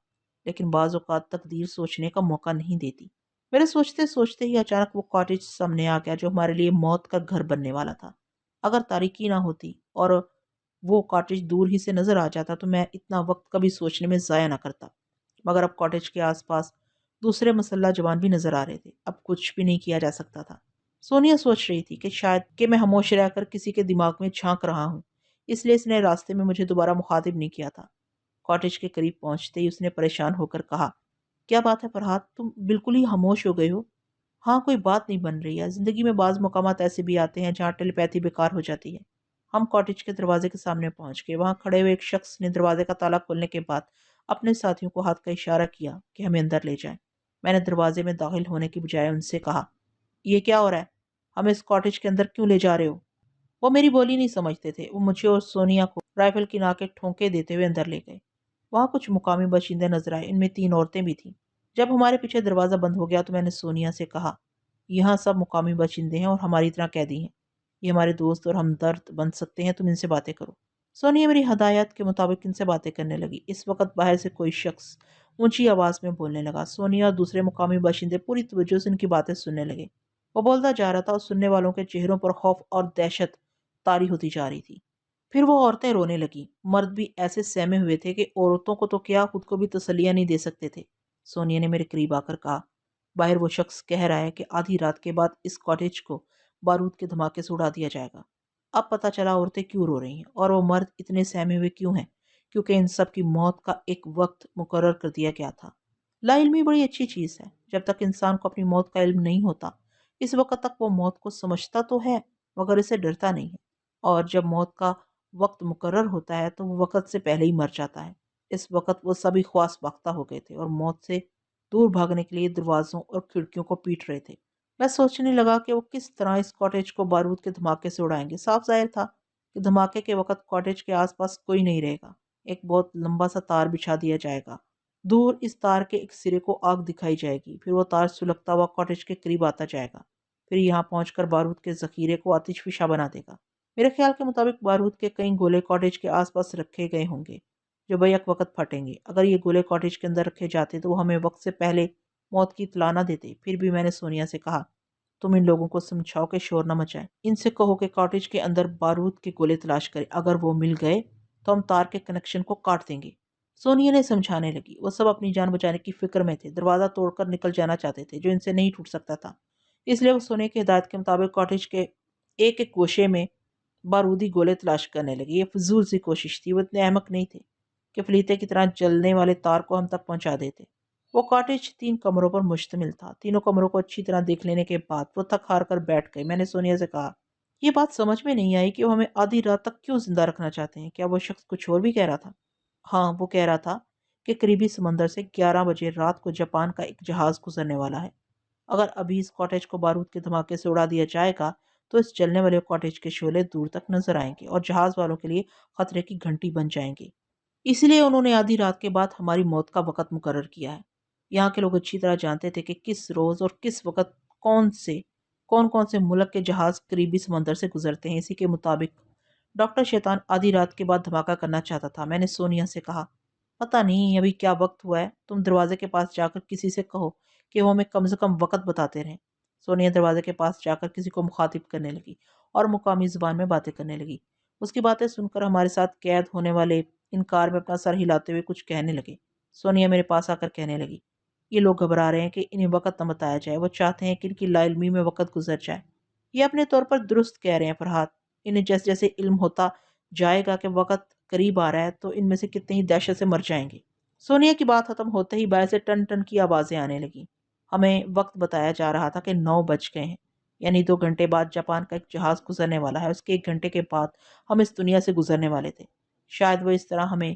Speaker 1: لیکن بعض اوقات تقدیر سوچنے کا موقع نہیں دیتی۔ میرے سوچتے سوچتے ہی اچانک وہ کاٹیج سامنے آ گیا جو ہمارے لیے موت کا گھر بننے والا تھا۔ اگر تاریکی نہ ہوتی اور وہ کاٹیج دور ہی سے نظر آ جاتا تو میں اتنا وقت کبھی سوچنے میں ضائع نہ کرتا، مگر اب کاٹیج کے آس پاس دوسرے مسلح جوان بھی نظر آ رہے تھے۔ اب کچھ بھی نہیں کیا جا سکتا تھا۔ سونیا سوچ رہی تھی کہ شاید کہ میں خاموش رہ کر کسی کے دماغ میں جھانک رہا ہوں، اس لیے اس نے راستے میں مجھے دوبارہ مخاطب نہیں کیا تھا۔ کاٹیج کے قریب پہنچتے ہی اس نے پریشان ہو کر کہا، کیا بات ہے فرحات، تم بالکل ہی خاموش ہو گئے ہو؟ ہاں، کوئی بات نہیں بن رہی ہے۔ زندگی میں بعض مقامات ایسے بھی آتے ہیں جہاں ٹیلی پیتھی بیکار ہو جاتی ہے۔ ہم کاٹیج کے دروازے کے سامنے پہنچ گئے۔ وہاں کھڑے ہوئے ایک شخص نے دروازے کا تالا کھولنے کے بعد اپنے ساتھیوں کو ہاتھ کا اشارہ کیا کہ ہمیں اندر لے جائیں۔ میں نے دروازے میں داخل ہونے کی بجائے ان سے کہا، یہ کیا ہو رہا ہے؟ ہمیں اس کاٹیج کے اندر کیوں لے جا رہے ہو؟ وہ میری بولی نہیں سمجھتے تھے۔ وہ مجھے اور سونیا کو رائفل کی ناک کے ٹھونکے دیتے ہوئے اندر لے گئے۔ وہاں کچھ مقامی باشندے نظر آئے، ان میں 3 عورتیں بھی تھیں۔ جب ہمارے پیچھے دروازہ بند ہو گیا تو میں نے سونیا سے کہا، یہاں سب مقامی باشندے ہیں اور ہماری طرح قیدی ہیں، یہ ہمارے دوست اور ہمدرد بن سکتے ہیں، تم ان سے باتیں کرو۔ سونیا میری ہدایت کے مطابق ان سے باتیں کرنے لگی۔ اس وقت باہر سے کوئی شخص اونچی آواز میں بولنے لگا۔ سونیا اور دوسرے مقامی باشندے پوری توجہ سے ان کی باتیں سننے لگے۔ وہ بولتا جا رہا تھا اور سننے والوں کے چہروں پر خوف اور دہشت طاری ہوتی جا رہی تھی۔ پھر وہ عورتیں رونے لگی۔ مرد بھی ایسے سہمے ہوئے تھے کہ عورتوں کو تو کیا خود کو بھی تسلیاں نہیں دے سکتے تھے۔ سونیا نے میرے قریب آ کر کہا، باہر وہ شخص کہہ رہا ہے کہ آدھی رات کے بعد اس کاٹیج کو بارود کے دھماکے سے اڑا دیا جائے گا۔ اب پتہ چلا عورتیں کیوں رو رہی ہیں اور وہ مرد اتنے سہمے ہوئے کیوں ہیں، کیونکہ ان سب کی موت کا ایک وقت مقرر کر دیا گیا تھا۔ لا علمی بڑی اچھی چیز ہے۔ جب تک انسان کو اپنی موت کا علم نہیں ہوتا، اس وقت تک وہ موت کو سمجھتا تو ہے مگر اسے ڈرتا نہیں ہے، اور جب موت کا وقت مقرر ہوتا ہے تو وہ وقت سے پہلے ہی مر جاتا ہے۔ اس وقت وہ سبھی خواص باختہ ہو گئے تھے اور موت سے دور بھاگنے کے لیے دروازوں اور کھڑکیوں کو پیٹ رہے تھے۔ میں سوچنے لگا کہ وہ کس طرح اس کاٹیج کو بارود کے دھماکے سے اڑائیں گے۔ صاف ظاہر تھا کہ دھماکے کے وقت کاٹیج کے آس پاس کوئی نہیں رہے گا۔ ایک بہت لمبا سا تار بچھا دیا جائے گا، دور اس تار کے ایک سرے کو آگ دکھائی جائے گی، پھر وہ تار سلگتا ہوا کاٹیج کے قریب آتا جائے گا، پھر یہاں پہنچ کر بارود کے ذخیرے کو آتش فشاں بنا دے گا۔ میرے خیال کے مطابق بارود کے کئی گولے کاٹیج کے آس پاس رکھے گئے ہوں گے جو بیک وقت پھٹیں گے۔ اگر یہ گولے کاٹیج کے اندر رکھے جاتے تو وہ ہمیں وقت سے پہلے موت کی اطلاع نہ دیتے۔ پھر بھی میں نے سونیا سے کہا، تم ان لوگوں کو سمجھاؤ کہ شور نہ مچائیں، ان سے کہو کہ کاٹیج کے اندر بارود کے گولے تلاش کریں، اگر وہ مل گئے تو ہم تار کے کنیکشن کو کاٹ دیں گے۔ سونیا نے سمجھانے لگی۔ وہ سب اپنی جان بچانے کی فکر میں تھے، دروازہ توڑ کر نکل جانا چاہتے تھے جو ان سے نہیں ٹوٹ سکتا تھا، اس لیے وہ سونیا کی ہدایت کے مطابق کاٹیج کے ایک ایک گوشے میں بارودی گولے تلاش کرنے لگے۔ یہ فضول سی کوشش تھی، وہ اتنے احمق نہیں تھے کہ فلیتے کی طرح جلنے والے تار کو ہم تک پہنچا دیتے۔ وہ کاٹیج 3 کمروں پر مشتمل تھا۔ تینوں کمروں کو اچھی طرح دیکھ لینے کے بعد وہ تھک ہار کر بیٹھ گئے۔ میں نے سونیا سے کہا، یہ بات سمجھ میں نہیں آئی کہ وہ ہمیں آدھی رات تک کیوں زندہ رکھنا چاہتے ہیں؟ کیا وہ شخص کچھ اور بھی کہہ رہا تھا؟ ہاں، وہ کہہ رہا تھا کہ قریبی سمندر سے 11 بجے رات کو جاپان کا ایک جہاز گزرنے والا ہے۔ اگر ابھی اس کاٹیج کو بارود کے دھماکے سے اڑا دیا جائے گا تو اس جلنے والے کاٹیج کے شعلے دور تک نظر آئیں گے اور جہاز والوں کے لیے خطرے کی گھنٹی بن جائیں گے۔ اس لیے انہوں نے آدھی رات کے بعد ہماری موت کا وقت مقرر کیا ہے۔ یہاں کے لوگ اچھی طرح جانتے تھے کہ کس روز اور کس وقت کون کون سے ملک کے جہاز قریبی سمندر سے گزرتے ہیں۔ اسی کے مطابق ڈاکٹر شیطان آدھی رات کے بعد دھماکہ کرنا چاہتا تھا۔ میں نے سونیا سے کہا، پتہ نہیں ابھی کیا وقت ہوا ہے، تم دروازے کے پاس جا کر کسی سے کہو کہ وہ ہمیں کم سے کم وقت بتاتے رہیں۔ سونیا دروازے کے پاس جا کر کسی کو مخاطب کرنے لگی اور مقامی زبان میں باتیں کرنے لگی۔ اس کی باتیں سن کر ہمارے ساتھ قید ہونے والے انکار میں اپنا سر ہلاتے ہوئے کچھ کہنے لگے۔ سونیا میرے پاس آ کر کہنے لگی، یہ لوگ گھبرا رہے ہیں کہ انہیں وقت نہ بتایا جائے، وہ چاہتے ہیں کہ ان کی لا علمی میں وقت گزر جائے۔ یہ اپنے طور پر درست کہہ رہے ہیں فرحات، انہیں جیسے جیسے علم ہوتا جائے گا کہ وقت قریب آ رہا ہے تو ان میں سے کتنے ہی دہشت سے مر جائیں گے۔ سونیا کی بات ختم ہوتے ہی باہر سے ٹن ٹن کی آوازیں آنے لگیں۔ ہمیں وقت بتایا جا رہا تھا کہ 9 بج گئے ہیں، یعنی 2 گھنٹے بعد جاپان کا ایک جہاز گزرنے والا ہے، اس کے 1 گھنٹے کے بعد ہم اس دنیا سے گزرنے والے تھے۔ شاید وہ اس طرح ہمیں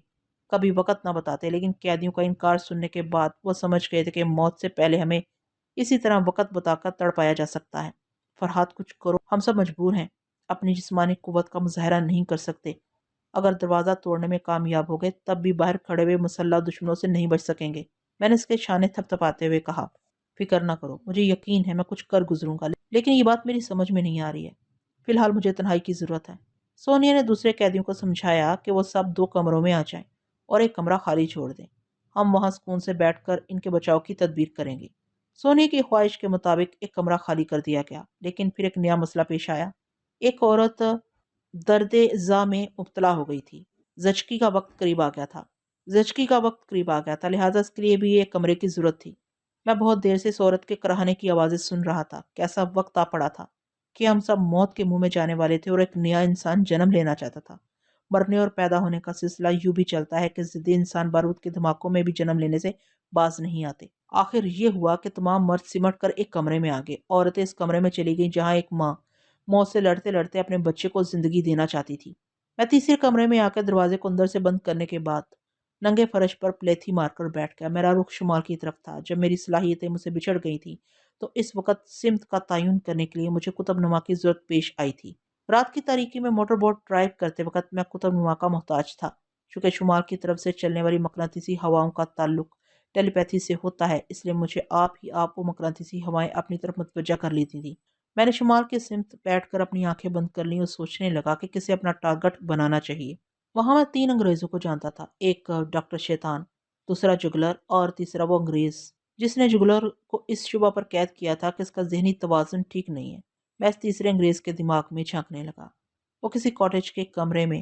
Speaker 1: کبھی وقت نہ بتاتے، لیکن قیدیوں کا انکار سننے کے بعد وہ سمجھ گئے تھے کہ موت سے پہلے ہمیں اسی طرح وقت بتا کر تڑپایا جا سکتا ہے۔ فرحات کچھ کرو، ہم سب مجبور ہیں، اپنی جسمانی قوت کا مظاہرہ نہیں کر سکتے۔ اگر دروازہ توڑنے میں کامیاب ہو گئے تب بھی باہر کھڑے ہوئے مسلح دشمنوں سے نہیں بچ سکیں گے۔ میں نے اس کے شانے تھپ تھپاتے ہوئے کہا، فکر نہ کرو، مجھے یقین ہے میں کچھ کر گزروں گا، لیکن یہ بات میری سمجھ میں نہیں آ رہی ہے۔ فی الحال مجھے تنہائی کی ضرورت ہے۔ سونیا نے دوسرے قیدیوں کو سمجھایا کہ وہ سب 2 کمروں میں آ جائیں اور ایک کمرہ خالی چھوڑ دیں، ہم وہاں سکون سے بیٹھ کر ان کے بچاؤ کی تدبیر کریں گے۔ سونیا کی خواہش کے مطابق ایک کمرہ خالی کر دیا گیا، لیکن پھر ایک نیا مسئلہ پیش آیا۔ ایک عورت درد زا میں مبتلا ہو گئی تھی۔ زچگی کا وقت قریب آ گیا تھا، لہٰذا اس کے لیے بھی ایک کمرے کی ضرورت تھی۔ میں بہت دیر سے اس عورت کے کراہنے کی آوازیں سن رہا تھا۔ کیسا وقت آ پڑا تھا کہ ہم سب موت کے منہ میں جانے والے تھے اور ایک نیا انسان جنم لینا چاہتا تھا۔ مرنے اور پیدا ہونے کا سلسلہ یوں بھی چلتا ہے کہ ضدی انسان بارود کے دھماکوں میں بھی جنم لینے سے باز نہیں آتے۔ آخر یہ ہوا کہ تمام مرد سمٹ کر ایک کمرے میں آ گئے۔ عورتیں اس کمرے میں چلی گئیں جہاں ایک ماں موت سے لڑتے لڑتے اپنے بچے کو زندگی دینا چاہتی تھی۔ میں تیسرے کمرے میں آ کر دروازے کو اندر سے بند کرنے کے بعد ننگے فرش پر پلیتھی مار کر بیٹھ گیا۔ میرا رخ شمال کی طرف تھا۔ جب میری صلاحیتیں مجھ سے بچھڑ گئی تھیں تو اس وقت سمت کا تعین کرنے کے لیے مجھے قطب نما کی ضرورت پیش آئی تھی۔ رات کی تاریکی میں موٹر بوٹ ڈرائیو کرتے وقت میں قطب نما کا محتاج تھا۔ چونکہ شمال کی طرف سے چلنے والی مقناطیسی ہواؤں کا تعلق ٹیلی پیتھی سے ہوتا ہے، اس لیے مجھے آپ وہ مقناطیسی ہوائیں اپنی طرف متوجہ کر لیتی تھیں۔ میں نے شمال کی سمت بیٹھ کر اپنی آنکھیں بند کر لیں اور سوچنے لگا کہ کسے اپنا ٹارگٹ بنانا چاہیے۔ وہاں میں 3 انگریزوں کو جانتا تھا، ایک ڈاکٹر شیطان، دوسرا جگلر اور تیسرا وہ انگریز جس نے جگلر کو اس شبہ پر قید کیا تھا کہ اس کا ذہنی توازن ٹھیک نہیں ہے۔ میں اس تیسرے انگریز کے دماغ میں جھانکنے لگا۔ وہ کسی کاٹیج کے کمرے میں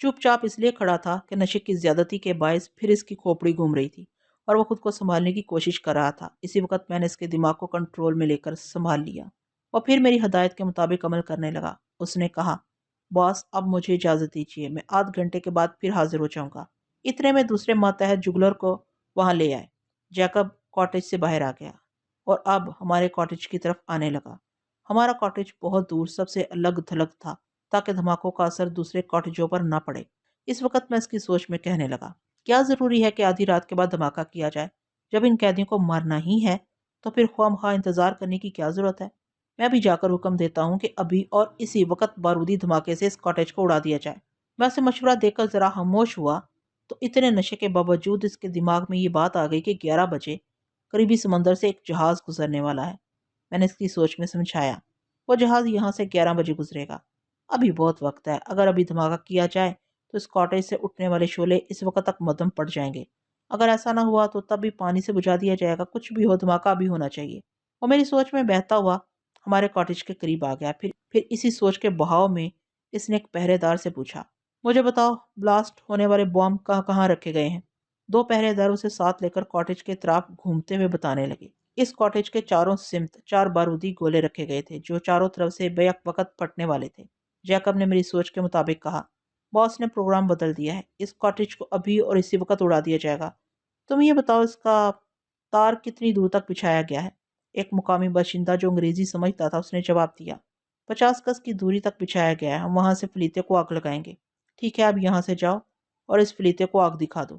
Speaker 1: چپ چاپ اس لیے کھڑا تھا کہ نشے کی زیادتی کے باعث پھر اس کی کھوپڑی گھوم رہی تھی اور وہ خود کو سنبھالنے کی کوشش کر رہا تھا۔ اسی وقت میں نے اس کے دماغ کو کنٹرول میں لے کر سنبھال لیا اور پھر میری ہدایت کے مطابق عمل کرنے لگا۔ اس نے کہا، باس اب مجھے اجازت دیجیے، میں آدھ گھنٹے کے بعد پھر حاضر ہو جاؤں گا۔ اتنے میں دوسرے ماتحت جگلر کو وہاں لے آئے۔ جیکب کاٹیج سے باہر آ گیا اور اب ہمارے کاٹیج کی طرف آنے لگا۔ ہمارا کاٹیج بہت دور سب سے الگ تھلگ تھا تاکہ دھماکوں کا اثر دوسرے کاٹیجوں پر نہ پڑے۔ اس وقت میں اس کی سوچ میں کہنے لگا، کیا ضروری ہے کہ آدھی رات کے بعد دھماکہ کیا جائے؟ جب ان قیدیوں کو مارنا ہی ہے تو پھر خواہ مخواہ انتظار کرنے کی کیا ضرورت ہے؟ میں بھی جا کر حکم دیتا ہوں کہ ابھی اور اسی وقت بارودی دھماکے سے اس کاٹیج کو اڑا دیا جائے۔ میں اسے مشورہ دے کر ذرا خاموش ہوا تو اتنے نشے کے باوجود اس کے دماغ میں یہ بات آ گئی کہ 11 بجے قریبی سمندر سے ایک جہاز گزرنے والا ہے۔ میں نے اس کی سوچ میں سمجھایا، وہ جہاز یہاں سے 11 بجے گزرے گا، ابھی بہت وقت ہے۔ اگر ابھی دھماکہ کیا جائے تو اس کاٹیج سے اٹھنے والے شعلے اس وقت تک مدھم پڑ جائیں گے۔ اگر ایسا نہ ہوا تو تب بھی پانی سے بجھا دیا جائے گا۔ کچھ بھی ہو، دھماکہ بھی ہونا چاہیے۔ اور میری سوچ میں بہتا ہوا ہمارے کاٹیج کے قریب آ گیا۔ پھر اسی سوچ کے بہاؤ میں اس نے ایک پہرے دار سے پوچھا، مجھے بتاؤ بلاسٹ ہونے والے بام کہاں کہاں رکھے گئے ہیں؟ 2 پہرے دار اسے ساتھ لے کر کاٹیج کے اطراف گھومتے ہوئے بتانے لگے۔ اس کاٹیج کے چاروں سمت 4 بارودی گولے رکھے گئے تھے جو چاروں طرف سے بیک وقت پھٹنے والے تھے۔ جیکب نے میری سوچ کے مطابق کہا، باس نے پروگرام بدل دیا ہے، اس کاٹیج کو ابھی اور اسی وقت اڑا دیا جائے گا۔ تم یہ بتاؤ اس کا تار کتنی دور تک بچھایا گیا ہے؟ ایک مقامی باشندہ جو انگریزی سمجھتا تھا اس نے جواب دیا، 50 گز کی دوری تک بچھایا گیا ہے، ہم وہاں سے فلیتے کو آگ لگائیں گے۔ ٹھیک ہے، اب یہاں سے جاؤ اور اس فلیتے کو آگ دکھا دو۔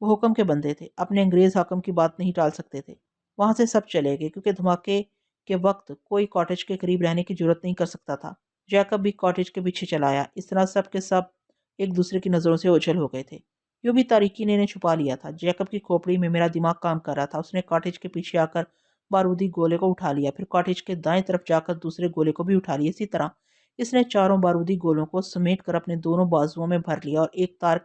Speaker 1: وہ حکم کے بندے تھے، اپنے انگریز حاکم کی بات نہیں ٹال سکتے تھے۔ وہاں سے سب چلے گئے کیونکہ دھماکے کے وقت کوئی کاٹیج کے قریب رہنے کی جرات نہیں کر سکتا تھا۔ جیکب بھی کاٹیج کے پیچھے چلا آیا۔ اس طرح سب کے سب ایک دوسرے کی نظروں سے اوجھل ہو گئے تھے۔ یوں بھی تاریکی نے انہیں چھپا لیا تھا۔ جیکب کی کھوپڑی میں میرا دماغ کام کر رہا تھا۔ اس نے کاٹیج کے پیچھے آ کر بارودی گولے کو اٹھا لیا، پھر کاٹیج کے دائیں طرف جا کر دوسرے گولے کو بھی اٹھا لیا۔ اسی طرح اس نے چاروں بارودی گولوں کو سمیٹ کر اپنے دونوں بازوؤں میں بھر لیا اور ایک تار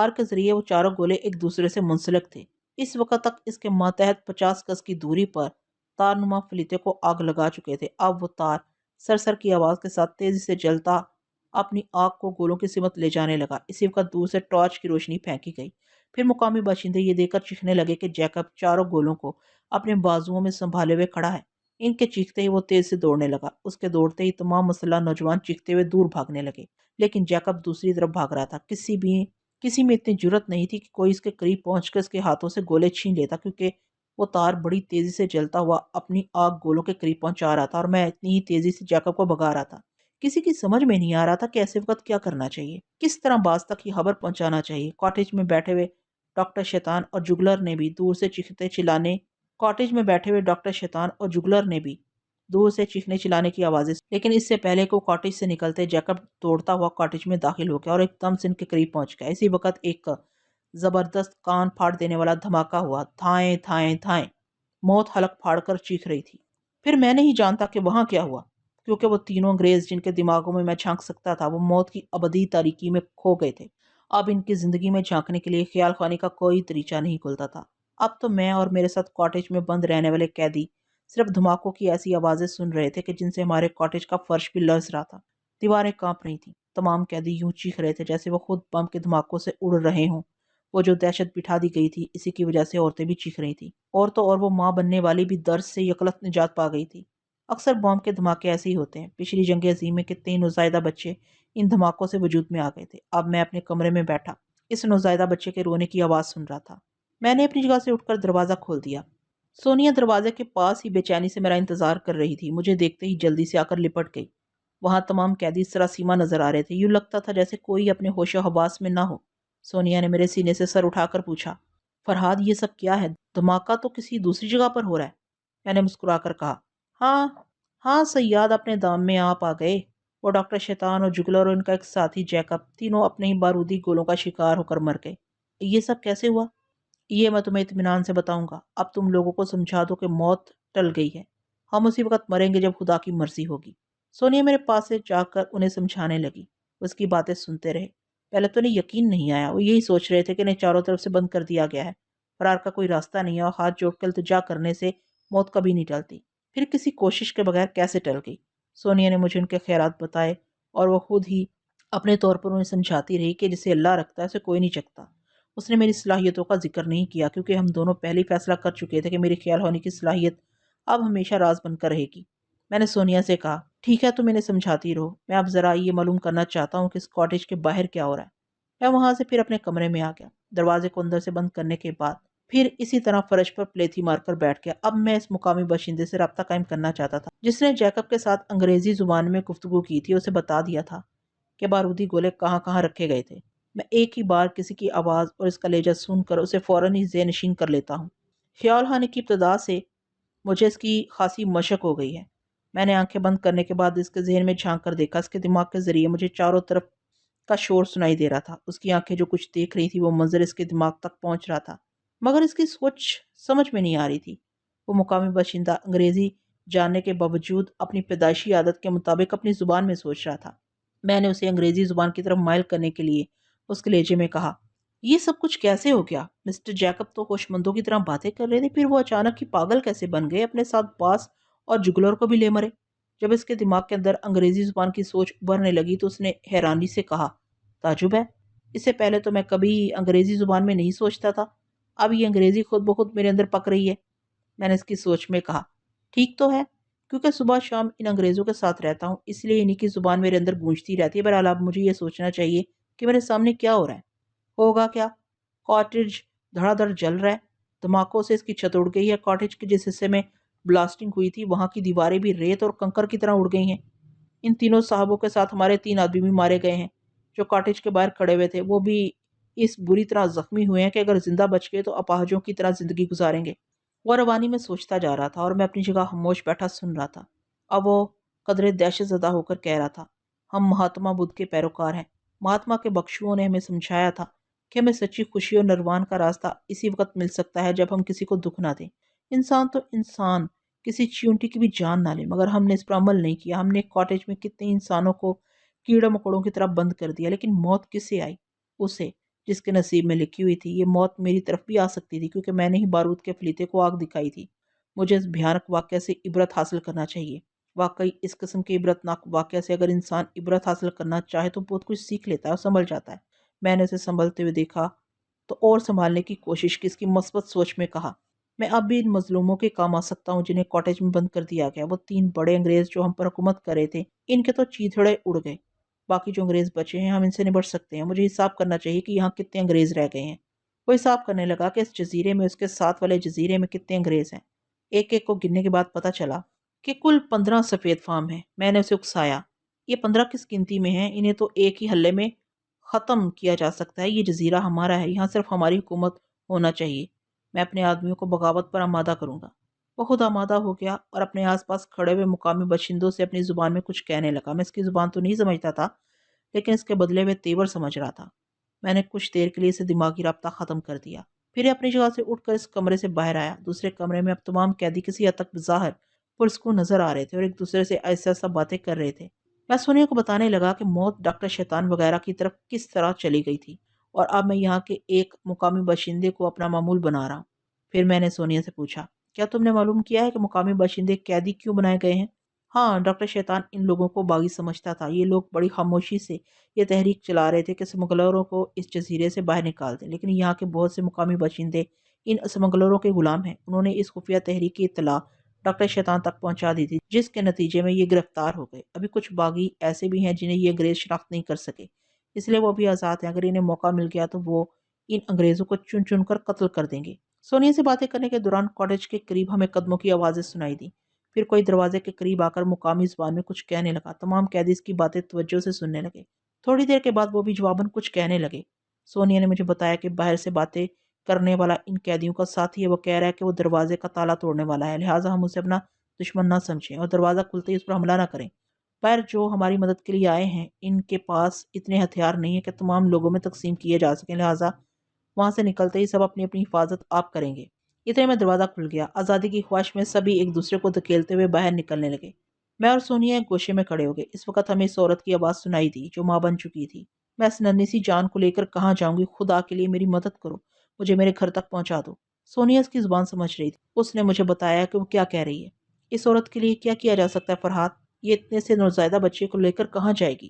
Speaker 1: کے ذریعے وہ چاروں گولے ایک دوسرے سے منسلک تھے۔ اس وقت تک اس کے ماتحت 50 گز کی دوری پر تار نما فلیتے کو آگ لگا چکے تھے۔ اب وہ تار سرسر کی آواز کے ساتھ تیزی سے جلتا اپنی آگ کو گولوں کی سمت لے جانے لگا۔ اسی وقت دور سے ٹارچ کی روشنی پھینکی گئی۔ پھر مقامی باشندے یہ دیکھ کر چیخنے لگے کہ جیکب چاروں گولوں کو اپنے بازوؤں میں سنبھالے ہوئے کھڑا ہے۔ ان کے چیختے ہی وہ تیز سے دوڑنے لگا۔ اس کے دوڑتے ہی تمام مسلح نوجوان چیختے ہوئے دور بھاگنے لگے، لیکن جیکب دوسری طرف بھاگ رہا تھا۔ کسی میں اتنی جرت نہیں تھی کہ کوئی اس کے قریب پہنچ کر اس کے ہاتھوں سے گولے چھین لیتا، کیونکہ وہ تار بڑی تیزی سے جلتا ہوا اپنی آگ گولوں کے قریب پہنچا رہا تھا اور میں اتنی ہی تیزی سے جیکب کو بھگا رہا تھا۔ کسی کی سمجھ میں نہیں آ رہا تھا کہ ایسے وقت کیا کرنا چاہیے، کس طرح باز تک یہ خبر پہنچانا چاہیے۔ کاٹیج میں بیٹھے ہوئے ڈاکٹر شیطان اور جگلر نے بھی دور سے چیخنے چلانے کی آوازیں، لیکن اس سے پہلے کہ وہ کاٹیج سے نکلتے جیکب دوڑتا ہوا کاٹیج میں داخل ہو گیا اور ایک دم سے ان کے قریب پہنچ گیا۔ اسی وقت ایک زبردست کان پھاڑ دینے والا دھماکہ ہوا۔ تھائیں تھائیں تھائیں، موت حلق پھاڑ کر چیخ رہی تھی۔ پھر میں نہیں جانتا کہ وہاں کیا ہوا، کیونکہ وہ تینوں انگریز جن کے دماغوں میں جھانک سکتا تھا وہ موت کی ابدی تاریکی میں کھو گئے تھے۔ اب ان کی زندگی میں جھانکنے کے لیے خیال خوانی کا کوئی طریقہ نہیں کھلتا تھا۔ اب تو میں اور میرے ساتھ کاٹیج میں بند رہنے والے قیدی صرف دھماکوں کی ایسی آوازیں سن رہے تھے کہ جن سے ہمارے کاٹیج کا فرش بھی لرز رہا تھا، دیواریں کانپ رہی تھیں۔ تمام قیدی یوں چیخ رہے تھے جیسے وہ خود بم کے دھماکوں سے اڑ رہے ہوں۔ وہ جو دہشت بٹھا دی گئی تھی، اسی کی وجہ سے عورتیں بھی چیخ رہی تھیں۔ عورتوں اور وہ ماں بننے والی بھی درد سے یکلخت نجات پا گئی تھی۔ اکثر بم کے دھماکے ایسے ہی ہوتے ہیں۔ پچھلی جنگ عظیم میں کتنے ہی نوزائیدہ بچے ان دھماکوں سے وجود میں آ گئے تھے۔ اب میں اپنے کمرے میں بیٹھا اس نوزائیدہ بچے کے رونے کی آواز سن رہا تھا۔ میں نے اپنی جگہ سے اٹھ کر دروازہ کھول دیا۔ سونیا دروازے کے پاس ہی بے چینی سے میرا انتظار کر رہی تھی۔ مجھے دیکھتے ہی جلدی سے آ کر لپٹ گئی۔ وہاں تمام قیدی سراسیما نظر آ رہے تھے، یوں لگتا تھا جیسے کوئی اپنے ہوش و حواس میں نہ ہو۔ سونیا نے میرے سینے سے سر اٹھا کر پوچھا، فرہاد یہ سب کیا ہے؟ دھماکہ تو کسی دوسری جگہ پر ہو رہا ہے۔ میں نے مسکرا کر کہا، ہاں صیاد اپنے دام میں آپ آ گئے۔ وہ ڈاکٹر شیطان اور جگلر اور ان کا ایک ساتھی جیکب تینوں اپنے ہی بارودی گولوں کا شکار ہو کر مر گئے۔ یہ سب کیسے ہوا؟ یہ میں تمہیں اطمینان سے بتاؤں گا۔ اب تم لوگوں کو سمجھا دو کہ موت ٹل گئی ہے، ہم اسی وقت مریں گے جب خدا کی مرضی ہوگی۔ سونیا میرے پاس سے جا کر انہیں سمجھانے لگی۔ اس کی باتیں سنتے رہے۔ پہلے تو انہیں یقین نہیں آیا، وہ یہی سوچ رہے تھے کہ انہیں چاروں طرف سے بند کر دیا گیا ہے، فرار کا کوئی راستہ نہیں ہے اور ہاتھ جوڑ کے التجا کرنے سے موت کبھی نہیں ٹلتی، پھر کسی کوشش کے بغیر کیسے ٹل گئی۔ سونیا نے مجھے ان کے خیالات بتائے اور وہ خود ہی اپنے طور پر انہیں سمجھاتی رہی کہ جسے اللہ رکھتا ہے اسے کوئی نہیں چکتا۔ اس نے میری صلاحیتوں کا ذکر نہیں کیا کیونکہ ہم دونوں پہلے ہی فیصلہ کر چکے تھے کہ میری خیال ہونے کی صلاحیت اب ہمیشہ راز بن کر رہے گی۔ میں نے سونیا سے کہا، ٹھیک ہے تم انہیں سمجھاتی رہو، میں اب ذرا یہ معلوم کرنا چاہتا ہوں کہ اس کاٹیج کے باہر کیا ہو رہا ہے۔ میں وہاں سے پھر اپنے کمرے میں آ گیا۔ دروازے کو اندر سے بند کرنے کے بعد پھر اسی طرح فرش پر پلیتھی مار کر بیٹھ گیا۔ اب میں اس مقامی باشندے سے رابطہ قائم کرنا چاہتا تھا جس نے جیکب کے ساتھ انگریزی زبان میں گفتگو کی تھی۔ اسے بتا دیا تھا کہ بارودی گولے کہاں کہاں رکھے گئے تھے۔ میں ایک ہی بار کسی کی آواز اور اس کا لہجہ سن کر اسے فوراً ہی ذہن نشین کر لیتا ہوں۔ خیال آنے کی ابتدا سے مجھے اس کی خاصی مشق ہو گئی ہے۔ میں نے آنکھیں بند کرنے کے بعد اس کے ذہن میں جھانک کر دیکھا۔ اس کے دماغ کے ذریعے مجھے چاروں طرف کا شور سنائی دے رہا تھا۔ اس کی آنکھیں جو کچھ دیکھ رہی تھی وہ منظر اس کے دماغ تک پہنچ رہا تھا، مگر اس کی سوچ سمجھ میں نہیں آ رہی تھی۔ وہ مقامی باشندہ انگریزی جاننے کے باوجود اپنی پیدائشی عادت کے مطابق اپنی زبان میں سوچ رہا تھا۔ میں نے اسے انگریزی زبان کی طرف مائل کرنے کے لیے اس کے لہجے میں کہا، یہ سب کچھ کیسے ہو گیا؟ مسٹر جیکب تو ہوشمندوں کی طرح باتیں کر رہے تھے، پھر وہ اچانک ہی پاگل کیسے بن گئے؟ اپنے ساتھ باس اور جگلر کو بھی لے مرے۔ جب اس کے دماغ کے اندر انگریزی زبان کی سوچ ابھرنے لگی تو اس نے حیرانی سے کہا، تعجب ہے، اس سے پہلے تو میں کبھی انگریزی زبان میں نہیں سوچتا تھا، اب یہ انگریزی خود بخود میرے اندر پک رہی ہے۔ میں نے اس کی سوچ میں کہا، ٹھیک تو ہے، کیونکہ صبح شام ان انگریزوں کے ساتھ رہتا ہوں، اس لیے انہی کی زبان میرے اندر گونجتی رہتی ہے۔ بہرحال اب مجھے یہ سوچنا چاہیے کہ میرے سامنے کیا ہو رہا ہے۔ ہوگا کیا؟ کاٹیج دھڑا دھڑ جل رہا ہے، دھماکوں سے اس کی چھت اڑ گئی ہے۔ کاٹیج کے جس حصے میں بلاسٹنگ ہوئی تھی وہاں کی دیواریں بھی ریت اور کنکر کی طرح اڑ گئی ہیں۔ ان تینوں صاحبوں کے ساتھ ہمارے 3 آدمی بھی مارے گئے ہیں جو کاٹیج کے باہر کھڑے ہوئے تھے۔ وہ بھی اس بری طرح زخمی ہوئے ہیں کہ اگر زندہ بچ گئے تو اپاہجوں کی طرح زندگی گزاریں گے۔ وہ روانی میں سوچتا جا رہا تھا اور میں اپنی جگہ خاموش بیٹھا سن رہا تھا۔ اب وہ قدرے دہشت زدہ ہو کر کہہ رہا تھا، ہم مہاتما بدھ کے پیروکار ہیں۔ مہاتما کے بخشوؤں نے ہمیں سمجھایا تھا کہ ہمیں سچی خوشی اور نروان کا راستہ اسی وقت مل سکتا ہے جب ہم کسی کو دکھ نہ دیں۔ انسان تو انسان کسی چیونٹی کی بھی جان نہ لے، مگر ہم نے اس پر عمل نہیں کیا۔ ہم نے کاٹیج میں کتنے انسانوں کو کیڑے مکوڑوں کی طرح بند کر دیا، لیکن موت کسے آئی؟ اسے جس کے نصیب میں لکھی ہوئی تھی۔ یہ موت میری طرف بھی آ سکتی تھی کیونکہ میں نے ہی بارود کے فلیتے کو آگ دکھائی تھی۔ مجھے اس بھیانک واقعے سے عبرت حاصل کرنا چاہیے۔ واقعی اس قسم کے عبرتناک واقعے سے اگر انسان عبرت حاصل کرنا چاہے تو بہت کچھ سیکھ لیتا ہے اور سنبھل جاتا ہے۔ میں نے اسے سنبھلتے ہوئے دیکھا تو اور سنبھالنے کی کوشش کی۔ اس کی مثبت سوچ میں کہا، میں اب بھی ان مظلوموں کے کام آ سکتا ہوں جنہیں کاٹیج میں بند کر دیا گیا۔ وہ 3 بڑے انگریز جو ہم پر حکومت کر رہے تھے، ان کے تو چیتھڑے اڑ گئے۔ باقی جو انگریز بچے ہیں ہم ان سے نبٹ سکتے ہیں۔ مجھے حساب کرنا چاہیے کہ یہاں کتنے انگریز رہ گئے ہیں۔ وہ حساب کرنے لگا کہ اس جزیرے میں اس کے ساتھ والے جزیرے میں کتنے انگریز ہیں۔ ایک ایک کو گننے کے بعد پتہ چلا کہ کل 15 سفید فام ہیں۔ میں نے اسے اکسایا، یہ 15 کس گنتی میں ہیں؟ انہیں تو ایک ہی حلے میں ختم کیا جا سکتا ہے۔ یہ جزیرہ ہمارا ہے، یہاں صرف ہماری حکومت ہونا چاہیے۔ میں اپنے آدمیوں کو بغاوت پر آمادہ کروں گا۔ وہ خود آمادہ ہو گیا اور اپنے آس پاس کھڑے ہوئے مقامی باشندوں سے اپنی زبان میں کچھ کہنے لگا۔ میں اس کی زبان تو نہیں سمجھتا تھا، لیکن اس کے بدلے میں تیور سمجھ رہا تھا۔ میں نے کچھ دیر کے لیے اسے دماغی رابطہ ختم کر دیا، پھر اپنی جگہ سے اٹھ کر اس کمرے سے باہر آیا۔ دوسرے کمرے میں اب تمام قیدی کسی حد تک بظاہر پرسکون نظر آ رہے تھے اور ایک دوسرے سے ایسا ایسا باتیں کر رہے تھے۔ میں سونیا کو بتانے لگا کہ موت ڈاکٹر شیطان وغیرہ کی طرف کس طرح چلی گئی تھی اور اب میں یہاں کے ایک مقامی باشندے کو اپنا معمول بنا رہا ہوں۔ پھر میں نے سونیا سے پوچھا، کیا تم نے معلوم کیا ہے کہ مقامی باشندے قیدی کیوں بنائے گئے ہیں؟ ہاں، ڈاکٹر شیطان ان لوگوں کو باغی سمجھتا تھا۔ یہ لوگ بڑی خاموشی سے یہ تحریک چلا رہے تھے کہ اسمگلروں کو اس جزیرے سے باہر نکال دیں، لیکن یہاں کے بہت سے مقامی باشندے ان اسمگلروں کے غلام ہیں۔ انہوں نے اس خفیہ تحریک کی اطلاع ڈاکٹر شیطان تک پہنچا دی تھی، جس کے نتیجے میں یہ گرفتار ہو گئے۔ ابھی کچھ باغی ایسے بھی ہیں جنہیں یہ انگریز شناخت نہیں کر سکے، اس لیے وہ بھی آزاد ہیں۔ اگر انہیں موقع مل گیا تو وہ ان انگریزوں کو چن چن کر قتل کر دیں گے۔ سونیا سے باتیں کرنے کے دوران کاٹیج کے قریب ہمیں قدموں کی آوازیں سنائی دیں۔ پھر کوئی دروازے کے قریب آ کر مقامی زبان میں کچھ کہنے لگا۔ تمام قیدی اس کی باتیں توجہ سے سننے لگے۔ تھوڑی دیر کے بعد وہ بھی جواباً کچھ کہنے لگے۔ سونیا نے مجھے بتایا کہ باہر سے باتیں کرنے والا ان قیدیوں کا ساتھی ہے۔ وہ کہہ رہا ہے کہ وہ دروازے کا تالا توڑنے والا ہے، لہٰذا ہم اسے اپنا دشمن نہ سمجھیں اور دروازہ کھلتے ہی اس پر حملہ نہ کریں۔ پر جو ہماری مدد کے لیے آئے ہیں ان کے پاس اتنے ہتھیار نہیں ہیں کہ تمام لوگوں میں تقسیم کیے جا سکیں، لہٰذا وہاں سے نکلتے ہی سب اپنی اپنی حفاظت آپ کریں گے۔ اتنے میں دروازہ کھل گیا۔ آزادی کی خواہش میں سبھی ایک دوسرے کو دھکیلتے ہوئے باہر نکلنے لگے۔ میں اور سونیا ایک گوشے میں کھڑے ہو گئے۔ اس وقت ہمیں اس عورت کی آواز سنائی دی جو ماں بن چکی تھی۔ میں اس ننھی سی جان کو لے کر کہاں جاؤں گی؟ خدا کے لیے میری مدد کرو، مجھے میرے گھر تک پہنچا دو۔ سونیا اس کی زبان سمجھ رہی تھی۔ اس نے مجھے بتایا کہ وہ کیا کہہ رہی ہے۔ اس عورت کے لیے کیا کیا جا سکتا ہے فرحات؟ یہ اتنے سے نوزائیدہ بچے کو لے کر کہاں جائے گی؟